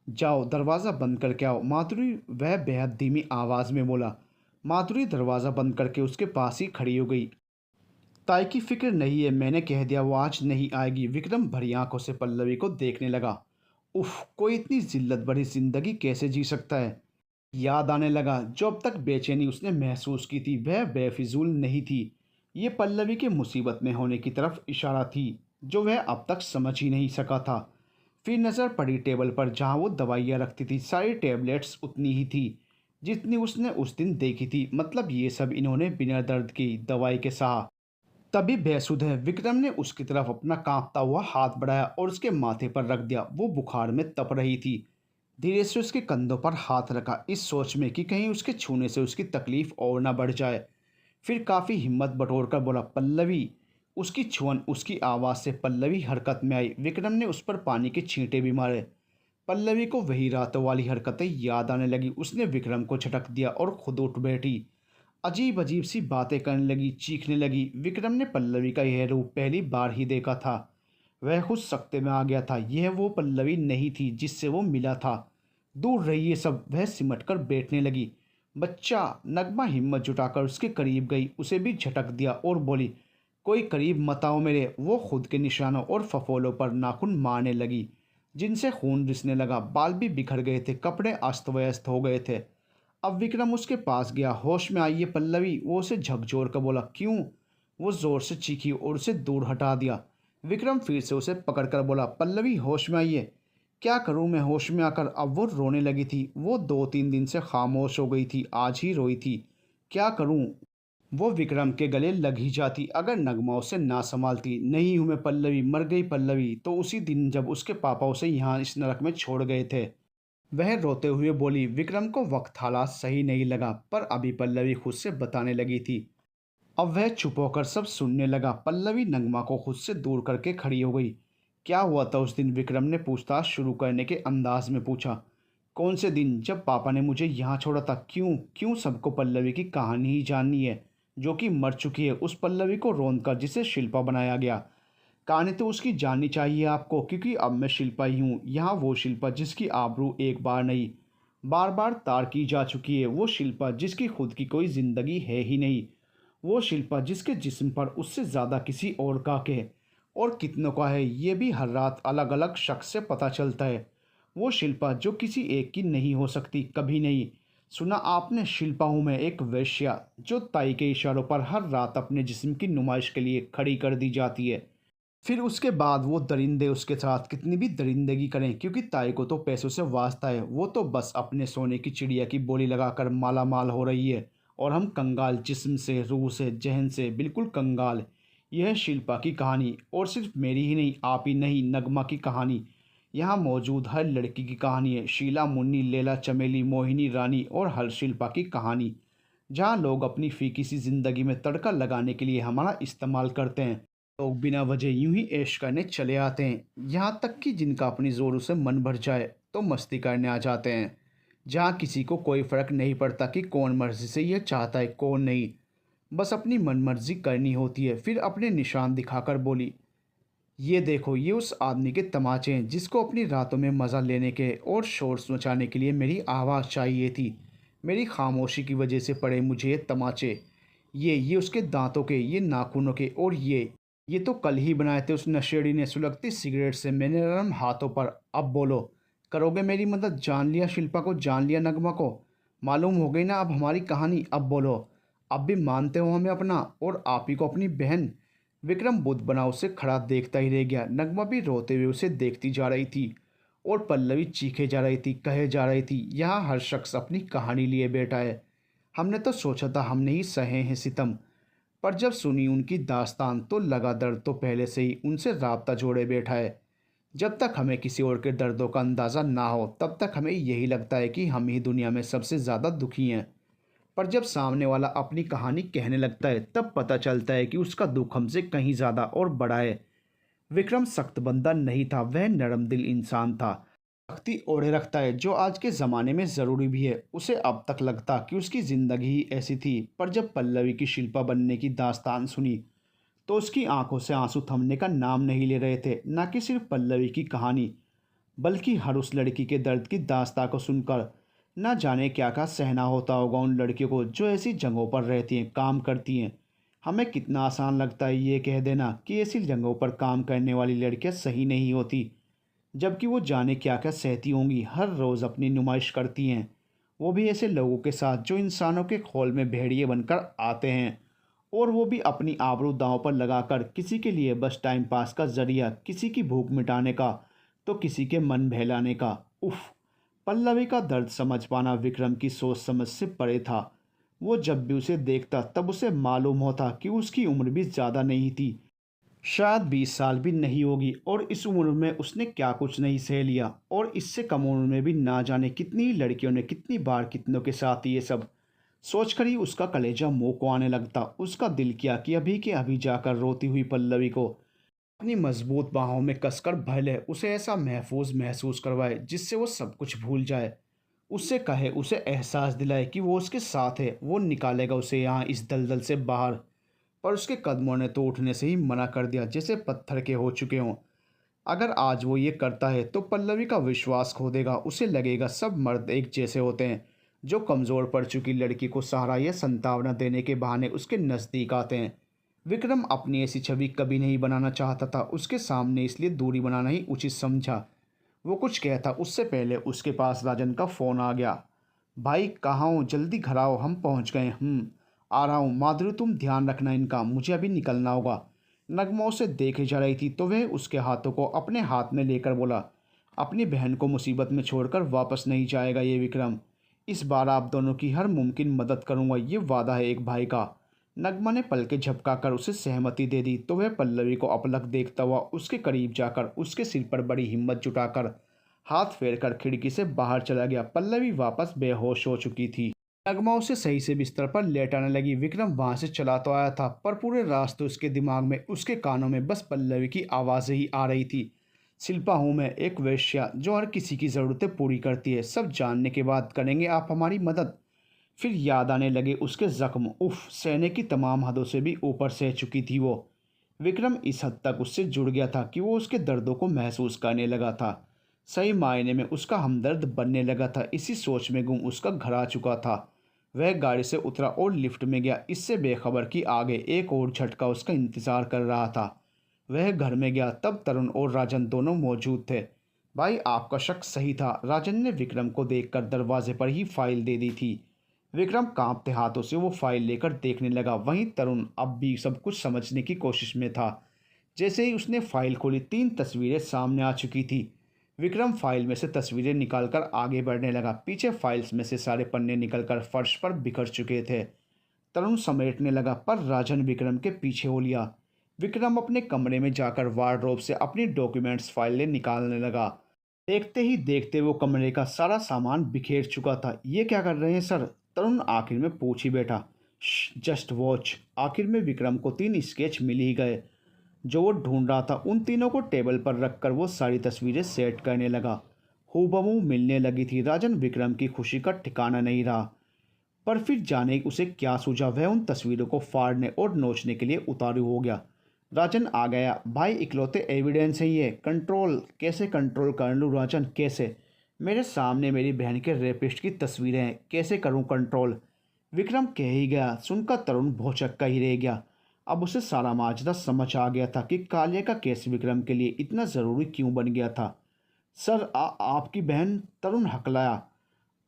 जाओ, दरवाज़ा बंद करके आओ, माधुरी, वह बेहद धीमी आवाज़ में बोला। माधुरी दरवाज़ा बंद करके उसके पास ही खड़ी हो गई। ताई की फिक्र नहीं है, मैंने कह दिया, वो आज नहीं आएगी। विक्रम भरी आंखों से पल्लवी को देखने लगा। उफ, कोई इतनी जिल्लत भरी जिंदगी कैसे जी सकता है? याद आने लगा जो अब तक बेचैनी उसने महसूस की थी, वह बेफिजूल नहीं थी। ये पल्लवी के मुसीबत में होने की तरफ इशारा थी, जो वह अब तक समझ ही नहीं सका था। फिर नज़र पड़ी टेबल पर, जहाँ वो दवाइयाँ रखती थी। सारी टैबलेट्स उतनी ही थी जितनी उसने उस दिन देखी थी। मतलब ये सब इन्होंने बिना दर्द की दवाई के सहा। तभी बेसुध है, विक्रम ने उसकी तरफ अपना कांपता हुआ हाथ बढ़ाया और उसके माथे पर रख दिया। वो बुखार में तप रही थी। धीरे से उसके कंधों पर हाथ रखा, इस सोच में कि कहीं उसके छूने से उसकी तकलीफ और ना बढ़ जाए। फिर काफ़ी हिम्मत बटोर कर बोला, पल्लवी। उसकी छुअन उसकी आवाज़ से पल्लवी हरकत में आई। विक्रम ने उस पर पानी के छींटे भी मारे। पल्लवी को वही रातों वाली हरकतें याद आने लगी। उसने विक्रम को झटक दिया और खुद उठ बैठी। अजीब अजीब सी बातें करने लगी, चीखने लगी। विक्रम ने पल्लवी का यह रूप पहली बार ही देखा था। वह खुद सकते में आ गया था। यह वो पल्लवी नहीं थी जिससे वो मिला था। दूर रही ये सब, वह सिमट कर बैठने लगी। बच्चा, नगमा हिम्मत जुटाकर उसके करीब गई, उसे भी झटक दिया और बोली, कोई करीब मत आओ मेरे। वो खुद के निशानों और फफोलों पर नाखून मारने लगी, जिनसे खून रिसने लगा। बाल भी बिखर गए थे, कपड़े अस्त व्यस्त हो गए थे। अब विक्रम उसके पास गया। होश में आई है पल्लवी? वो उसे झकझोर कर बोला, क्यों? वो जोर से चीखी और उसे दूर हटा दिया। विक्रम फिर से उसे पकड़कर बोला, पल्लवी होश में आई है? क्या करूं मैं होश में आकर? अब वो रोने लगी थी। वो 2-3 दिन से खामोश हो गई थी, आज ही रोई थी। क्या करूं? वो विक्रम के गले लग ही जाती अगर नगमा उसे ना संभालती। नहीं हूं मैं पल्लवी, मर गई पल्लवी तो उसी दिन जब उसके पापा उसे यहाँ इस नरक में छोड़ गए थे। वह रोते हुए बोली। विक्रम को वक्त हालात सही नहीं लगा, पर अभी पल्लवी खुद से बताने लगी थी। अब वह चुप होकर सब सुनने लगा। पल्लवी नगमा को खुद से दूर करके खड़ी हो गई। क्या हुआ था उस दिन? विक्रम ने पूछताछ शुरू करने के अंदाज में पूछा। कौन से दिन? जब पापा ने मुझे यहाँ छोड़ा था। क्यों क्यों सबको पल्लवी की कहानी ही जाननी है, जो कि मर चुकी है? उस पल्लवी को रोंद कर जिसे शिल्पा बनाया गया। कहानी तो उसकी जाननी चाहिए आपको, क्योंकि अब मैं शिल्पा ही हूँ। यहाँ वो शिल्पा जिसकी आबरू एक बार नहीं, बार बार तार की जा चुकी है। वो शिल्पा जिसकी खुद की कोई ज़िंदगी है ही नहीं। वो शिल्पा जिसके जिस्म पर उससे ज़्यादा किसी और का है, और कितनों का है, ये भी हर रात अलग अलग शख्स से पता चलता है। वो शिल्पा जो किसी एक की नहीं हो सकती, कभी नहीं। सुना आपने? शिल्पा हूँ मैं, एक वेश्या जो ताई के इशारों पर हर रात अपने जिस्म की नुमाइश के लिए खड़ी कर दी जाती है। फिर उसके बाद वो दरिंदे उसके साथ कितनी भी दरिंदगी करें, क्योंकि ताई को तो पैसों से वास्ता है। वो तो बस अपने सोने की चिड़िया की बोली लगाकर माला माल हो रही है, और हम कंगाल, जिस्म से, रूह से, जहन से बिल्कुल कंगाल। यह है शिल्पा की कहानी, और सिर्फ मेरी ही नहीं, आप ही नहीं, नगमा की कहानी। यहाँ मौजूद हर लड़की की कहानी है। शीला, मुन्नी, लैला, चमेली, मोहिनी, रानी और हर शिल्पा की कहानी। जहाँ लोग अपनी फीकी सी ज़िंदगी में तड़का लगाने के लिए हमारा इस्तेमाल करते हैं। लोग बिना वजह यूं ही ऐश करने चले आते हैं। यहाँ तक कि जिनका अपनी ज़ोरों से मन भर जाए तो मस्ती करने आ जाते हैं। जहाँ किसी को कोई फ़र्क नहीं पड़ता कि कौन मर्ज़ी से यह चाहता है, कौन नहीं। बस अपनी मनमर्जी करनी होती है। फिर अपने निशान दिखाकर बोली, ये देखो, ये उस आदमी के तमाचे हैं जिसको अपनी रातों में मज़ा लेने के और शोर मचाने के लिए मेरी आवाज़ चाहिए थी। मेरी खामोशी की वजह से पड़े मुझे ये तमाचे। ये उसके दांतों के, ये नाखूनों के, और ये तो कल ही बनाए थे उस नशेड़ी ने सुलगती सिगरेट से मेरे नरम हाथों पर। अब बोलो, करोगे मेरी मदद? जान लिया शिल्पा को, जान लिया नगमा को, मालूम हो गई ना अब हमारी कहानी। अब बोलो, अब भी मानते हो हमें अपना, और आप ही को अपनी बहन? विक्रम बुद्ध बना उसे खड़ा देखता ही रह गया। नगमा भी रोते हुए उसे देखती जा रही थी, और पल्लवी चीखे जा रही थी, कहे जा रही थी, यहाँ हर शख्स अपनी कहानी लिए बैठा है। हमने तो सोचा था हमने ही सहे हैं सितम, पर जब सुनी उनकी दास्तान तो लगा दर्द तो पहले से ही उनसे राब्ता जोड़े बैठा है। जब तक हमें किसी और के दर्दों का अंदाज़ा ना हो, तब तक हमें यही लगता है कि हम ही दुनिया में सबसे ज़्यादा दुखी हैं। पर जब सामने वाला अपनी कहानी कहने लगता है, तब पता चलता है कि उसका दुख हमसे कहीं ज़्यादा और बड़ा है। विक्रम सख्त बंदा नहीं था, वह नरम दिल इंसान था। सख्ती ओढ़े रखता है, जो आज के ज़माने में ज़रूरी भी है। उसे अब तक लगता कि उसकी ज़िंदगी ही ऐसी थी, पर जब पल्लवी की शिल्पा बनने की दास्तान सुनी तो उसकी आंखों से आंसू थमने का नाम नहीं ले रहे थे। न कि सिर्फ पल्लवी की कहानी, बल्कि हर उस लड़की के दर्द की दास्तां को सुनकर। न जाने क्या क्या सहना होता होगा उन लड़कियों को जो ऐसी जगहों पर रहती हैं, काम करती हैं। हमें कितना आसान लगता है ये कह देना कि ऐसी जगहों पर काम करने वाली लड़कियां सही नहीं होती, जबकि वो जाने क्या क्या सहती होंगी, हर रोज़ अपनी नुमाइश करती हैं। वो भी ऐसे लोगों के साथ जो इंसानों के खोल में भेड़िए बनकर आते हैं, और वो भी अपनी आबरू दांव पर लगाकर, किसी के लिए बस टाइम पास का जरिया, किसी की भूख मिटाने का तो किसी के मन बहलाने का। उफ! पल्लवी का दर्द समझ पाना विक्रम की सोच समझ से परे था। वो जब भी उसे देखता तब उसे मालूम होता कि उसकी उम्र भी ज़्यादा नहीं थी, शायद 20 साल भी नहीं होगी, और इस उम्र में उसने क्या कुछ नहीं सह लिया, और इससे कम उम्र में भी ना जाने कितनी लड़कियों ने कितनी बार कितनों के साथ ये सब। सोचकर ही उसका कलेजा मुंह को आने लगता। उसका दिल किया कि अभी के अभी जाकर रोती हुई पल्लवी को अपनी मजबूत बाहों में कसकर भले उसे ऐसा महफूज महसूस करवाए जिससे वो सब कुछ भूल जाए। उससे कहे, उसे एहसास दिलाए कि वो उसके साथ है, वो निकालेगा उसे यहाँ इस दलदल से बाहर। पर उसके कदमों ने तो उठने से ही मना कर दिया, जैसे पत्थर के हो चुके हों। अगर आज वो ये करता है तो पल्लवी का विश्वास खो देगा। उसे लगेगा सब मर्द एक जैसे होते हैं, जो कमज़ोर पड़ चुकी लड़की को सहारा या संतावना देने के बहाने उसके नज़दीक आते हैं। विक्रम अपनी ऐसी छवि कभी नहीं बनाना चाहता था, उसके सामने इसलिए दूरी बनाना ही उचित समझा। वो कुछ कहता उससे पहले उसके पास राजन का फ़ोन आ गया। भाई कहाँ हो, जल्दी घर आओ, हम पहुँच गए। आ रहा हूँ माधुरी, तुम ध्यान रखना इनका, मुझे अभी निकलना होगा। नगमा उसे देखे जा रही थी तो वह उसके हाथों को अपने हाथ में लेकर बोला, अपनी बहन को मुसीबत में छोड़कर वापस नहीं जाएगा ये विक्रम। इस बार आप दोनों की हर मुमकिन मदद करूंगा, ये वादा है एक भाई का। नगमा ने पलकें झपकाकर उसे सहमति दे दी तो वह पल्लवी को अपलक देखता हुआ उसके करीब जाकर उसके सिर पर बड़ी हिम्मत जुटाकर हाथ फेरकर खिड़की से बाहर चला गया। पल्लवी वापस बेहोश हो चुकी थी। नगमा उसे सही से बिस्तर पर लेटाने लगी। विक्रम वहां से चला तो आया था, पर पूरे रास्ते उसके दिमाग में, उसके कानों में बस पल्लवी की आवाज़ें ही आ रही थी। शिल्पा हूँ मैं, एक वेश्या जो हर किसी की ज़रूरतें पूरी करती है। सब जानने के बाद करेंगे आप हमारी मदद? फिर याद आने लगे उसके जख्म। उफ, सहने की तमाम हदों से भी ऊपर सह चुकी थी वो। विक्रम इस हद तक उससे जुड़ गया था कि वो उसके दर्दों को महसूस करने लगा था। सही मायने में उसका हमदर्द बनने लगा था। इसी सोच में गुम उसका घर आ चुका था। वह गाड़ी से उतरा और लिफ्ट में गया, इससे बेखबर कि आगे एक और झटका उसका इंतजार कर रहा था। वह घर में गया तब तरुण और राजन दोनों मौजूद थे। भाई आपका शक सही था, राजन ने विक्रम को देखकर दरवाजे पर ही फाइल दे दी थी। विक्रम कांपते हाथों से वो फाइल लेकर देखने लगा। वहीं तरुण अब भी सब कुछ समझने की कोशिश में था। जैसे ही उसने फाइल खोली 3 तस्वीरें सामने आ चुकी थी। विक्रम फाइल में से तस्वीरें निकालकर आगे बढ़ने लगा। पीछे फाइल्स में से सारे पन्ने निकलकर फर्श पर बिखर चुके थे। तरुण समेटने लगा पर राजन विक्रम के पीछे हो लिया। विक्रम अपने कमरे में जाकर वार्डरोब से अपनी डॉक्यूमेंट्स फाइलें निकालने लगा। देखते ही देखते वो कमरे का सारा सामान बिखेर चुका था। ये क्या कर रहे हैं सर? तरुण आखिर में पूछ ही बैठा। Just watch. आखिर में विक्रम को 3 स्केच मिल ही गए जो वो ढूंढ रहा था। उन तीनों को टेबल पर रखकर वो सारी तस्वीरें सेट करने लगा। हूबहू मिलने लगी थी। राजन विक्रम की खुशी का ठिकाना नहीं रहा। पर फिर जाने उसे क्या सूझा, वह उन तस्वीरों को फाड़ने और नोचने के लिए उतारू हो गया। राजन आ गया। भाई इकलौते एविडेंस है ये, कंट्रोल कैसे कंट्रोल कर लूँ राजन, कैसे? मेरे सामने मेरी बहन के रेपिस्ट की तस्वीरें हैं, कैसे करूँ कंट्रोल? विक्रम कह ही गया, सुनकर तरुण भौचक्का ही रह गया। अब उसे सारा माजरा समझ आ गया था कि कालिया का केस विक्रम के लिए इतना ज़रूरी क्यों बन गया था। सर आपकी बहन? तरुण हकलाया।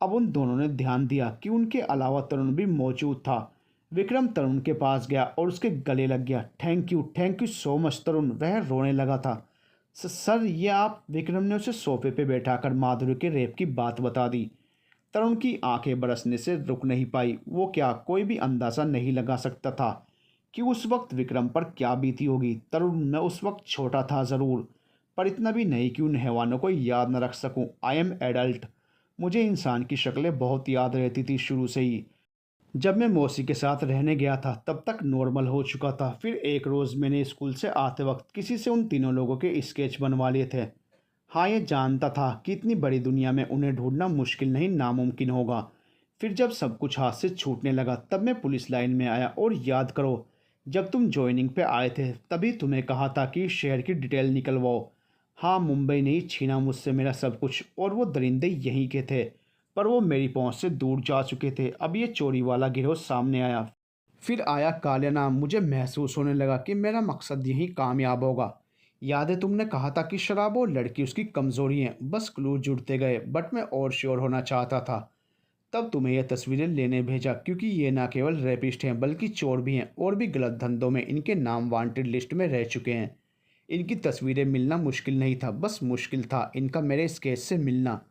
अब उन दोनों ने ध्यान दिया कि उनके अलावा तरुण भी मौजूद था। विक्रम तरुण के पास गया और उसके गले लग गया। थैंक यू सो मच तरुण। वह रोने लगा था। सर ये आप? विक्रम ने उसे सोफे पे बैठाकर माधुरी के रेप की बात बता दी। तरुण की आंखें बरसने से रुक नहीं पाई। वो क्या, कोई भी अंदाज़ा नहीं लगा सकता था कि उस वक्त विक्रम पर क्या बीती होगी। तरुण, मैं उस वक्त छोटा था ज़रूर, पर इतना भी नहीं कि उन हैवानों को याद न रख सकूं। I am adult. मुझे इंसान की शक्लें बहुत याद रहती थी शुरू से ही। जब मैं मौसी के साथ रहने गया था तब तक नॉर्मल हो चुका था। फिर एक रोज़ मैंने स्कूल से आते वक्त किसी से उन तीनों लोगों के स्केच बनवा लिए थे। हाँ, ये जानता था कि इतनी बड़ी दुनिया में उन्हें ढूंढना मुश्किल नहीं, नामुमकिन होगा। फिर जब सब कुछ हाथ से छूटने लगा तब मैं पुलिस लाइन में आया। और याद करो, जब तुम ज्वाइनिंग पे आए थे तभी तुम्हें कहा था कि शहर की डिटेल निकलवाओ। हाँ, मुंबई ने ही छीना मुझसे मेरा सब कुछ, और वो दरिंदे यहीं के थे, पर वो मेरी पहुंच से दूर जा चुके थे। अब ये चोरी वाला गिरोह सामने आया। फिर आया कालिया नाम। मुझे महसूस होने लगा कि मेरा मकसद यहीं कामयाब होगा। याद है तुमने कहा था कि शराब और लड़की उसकी कमज़ोरी हैं। बस क्लू जुड़ते गए, बट मैं और श्योर होना चाहता था। तब तुम्हें यह तस्वीरें लेने भेजा, क्योंकि ये ना केवल रेपिस्ट हैं बल्कि चोर भी हैं, और भी गलत धंधों में इनके नाम वांटेड लिस्ट में रह चुके हैं। इनकी तस्वीरें मिलना मुश्किल नहीं था, बस मुश्किल था इनका मेरे स्केच से मिलना।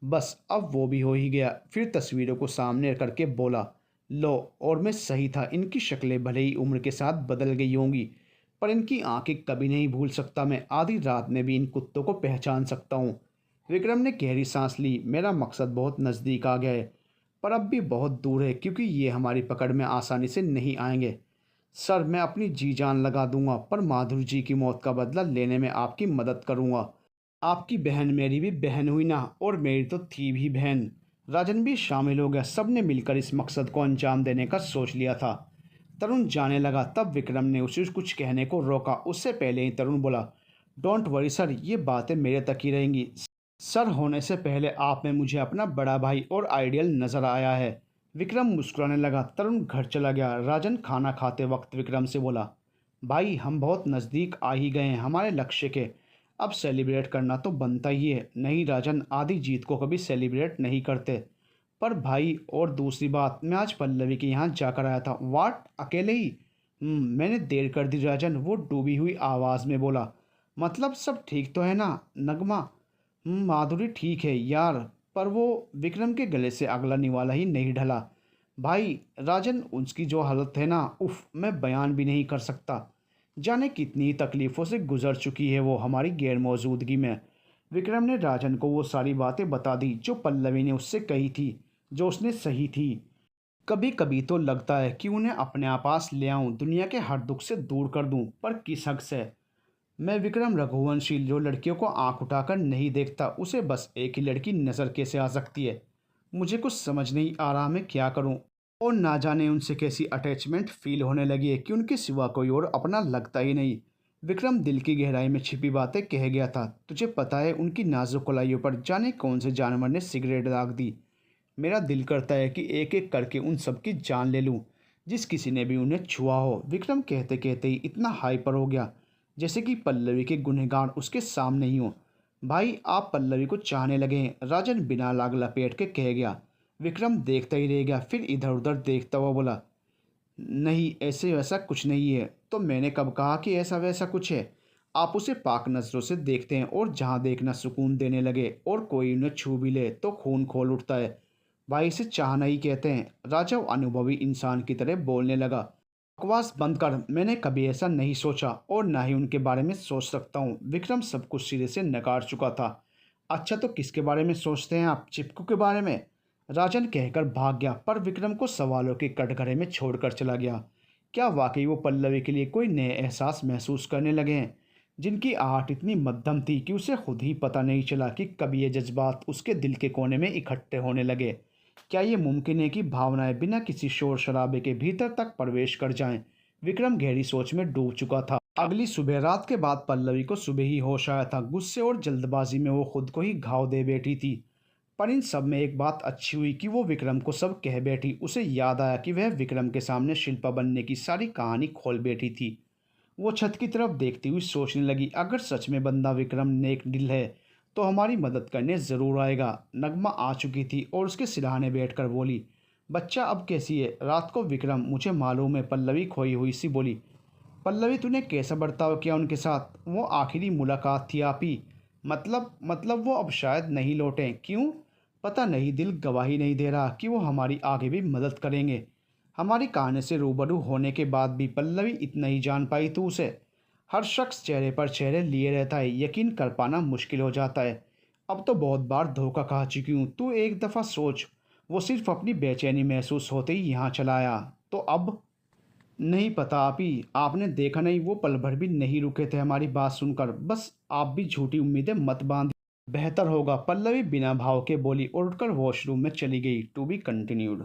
बस अब वो भी हो ही गया। फिर तस्वीरों को सामने करके बोला, लो। और मैं सही था। इनकी शक्लें भले ही उम्र के साथ बदल गई होंगी, पर इनकी आंखें कभी नहीं भूल सकता मैं। आधी रात में भी इन कुत्तों को पहचान सकता हूँ। विक्रम ने गहरी सांस ली। मेरा मकसद बहुत नज़दीक आ गया है, पर अब भी बहुत दूर है क्योंकि ये हमारी पकड़ में आसानी से नहीं आएंगे। सर, मैं अपनी जी जान लगा दूंगा, पर माधुरी जी की मौत का बदला लेने में आपकी मदद करूंगा। आपकी बहन मेरी भी बहन हुई ना, और मेरी तो थी भी बहन। राजन भी शामिल हो गया। सबने मिलकर इस मकसद को अंजाम देने का सोच लिया था। तरुण जाने लगा, तब विक्रम ने उसे कुछ कहने को रोका। उससे पहले ही तरुण बोला, डोंट वरी सर, ये बातें मेरे तक ही रहेंगी। सर होने से पहले आप में मुझे अपना बड़ा भाई और आइडियल नज़र आया है। विक्रम मुस्कुराने लगा। तरुण घर चला गया। राजन खाना खाते वक्त विक्रम से बोला, भाई हम बहुत नज़दीक आ ही गए हैं हमारे लक्ष्य के। अब सेलिब्रेट करना तो बनता ही है। नहीं राजन, आधी जीत को कभी सेलिब्रेट नहीं करते। पर भाई, और दूसरी बात, मैं आज पल्लवी के यहाँ जाकर आया था। वाट, अकेले ही? मैंने देर कर दी राजन, वो डूबी हुई आवाज़ में बोला। मतलब सब ठीक तो है ना नगमा? माधुरी ठीक है यार, पर वो विक्रम के गले से अगला निवाला ही नहीं ढला। भाई राजन, उसकी जो हालत है ना, उफ, मैं बयान भी नहीं कर सकता। जाने कितनी तकलीफ़ों से गुजर चुकी है वो हमारी गैर मौजूदगी में। विक्रम ने राजन को वो सारी बातें बता दी जो पल्लवी ने उससे कही थी, जो उसने सही थी। कभी कभी तो लगता है कि उन्हें अपने आप पास ले आऊं, दुनिया के हर दुख से दूर कर दूं, पर किस हक से? मैं विक्रम रघुवंशी, जो लड़कियों को आंख उठाकर नहीं देखता, उसे बस एक ही लड़की नज़र कैसे आ सकती है? मुझे कुछ समझ नहीं आ रहा मैं क्या करूं। और ना जाने उनसे कैसी अटैचमेंट फील होने लगी है कि उनके सिवा कोई और अपना लगता ही नहीं। विक्रम दिल की गहराई में छिपी बातें कह गया था। तुझे पता है, उनकी नाजुक कलाइयों पर जाने कौन से जानवर ने सिगरेट दाग दी। मेरा दिल करता है कि एक एक करके उन सब की जान ले लूं, जिस किसी ने भी उन्हें छुआ हो। विक्रम कहते कहते ही इतना हाइपर हो गया जैसे कि पल्लवी के गुनहगार उसके सामने ही हो। भाई, आप पल्लवी को चाहने लगे हैं, राजन बिना लाग लपेट के कह गया। विक्रम देखता ही रह गया, फिर इधर उधर देखता हुआ बोला, नहीं ऐसे वैसा कुछ नहीं है। तो मैंने कब कहा कि ऐसा वैसा कुछ है? आप उसे पाक नज़रों से देखते हैं, और जहाँ देखना सुकून देने लगे और कोई उन्हें छू भी ले तो खून खोल उठता है। भाई, इसे चाहना ही कहते हैं। राजा अनुभवी इंसान की तरह बोलने लगा। बकवास बंद कर, मैंने कभी ऐसा नहीं सोचा, और ना ही उनके बारे में सोच सकता हूँ। विक्रम सब कुछ सिरे से नकार चुका था। अच्छा, तो किसके बारे में सोचते हैं आप? चिपकू के बारे में? राजन कहकर भाग गया, पर विक्रम को सवालों के कटघरे में छोड़कर चला गया। क्या वाकई वो पल्लवी के लिए कोई नए एहसास महसूस करने लगे हैं, जिनकी आहट इतनी मध्यम थी कि उसे खुद ही पता नहीं चला कि कब ये जज्बात उसके दिल के कोने में इकट्ठे होने लगे? क्या ये मुमकिन है कि भावनाएं बिना किसी शोर शराबे के भीतर तक प्रवेश कर जाएं? विक्रम गहरी सोच में डूब चुका था। अगली सुबह, रात के बाद पल्लवी को सुबह ही होश आया था। गुस्से और जल्दबाजी में वो खुद को ही घाव दे बैठी थी। पर इन सब में एक बात अच्छी हुई कि वो विक्रम को सब कह बैठी। उसे याद आया कि वह विक्रम के सामने शिल्पा बनने की सारी कहानी खोल बैठी थी। वो छत की तरफ देखती हुई सोचने लगी, अगर सच में बंदा विक्रम नेक दिल है तो हमारी मदद करने ज़रूर आएगा। नगमा आ चुकी थी और उसके सिरहाने बैठकर बोली, बच्चा अब कैसी है? रात को विक्रम, मुझे मालूम है, पल्लवी खोई हुई सी बोली। पल्लवी, तूने कैसा बर्ताव किया उनके साथ? वो आखिरी मुलाकात थी आप ही। मतलब वो अब शायद नहीं लौटें। क्यों? पता नहीं, दिल गवाही नहीं दे रहा कि वो हमारी आगे भी मदद करेंगे। हमारी कहानी से रूबरू होने के बाद भी पल्लवी इतना ही जान पाई तो उसे। हर शख्स चेहरे पर चेहरे लिए रहता है, यकीन कर पाना मुश्किल हो जाता है। अब तो बहुत बार धोखा खा चुकी हूँ। तू एक दफ़ा सोच, वो सिर्फ अपनी बेचैनी महसूस होते ही यहाँ चला आया, तो अब? नहीं पता आप ही, आपने देखा नहीं, वो पल भर भी नहीं रुके थे हमारी बात सुनकर। बस आप भी झूठी उम्मीदें मत बांध। बेहतर होगा, पल्लवी बिना भाव के बोली और उठकर वॉशरूम में चली गई। To be continued.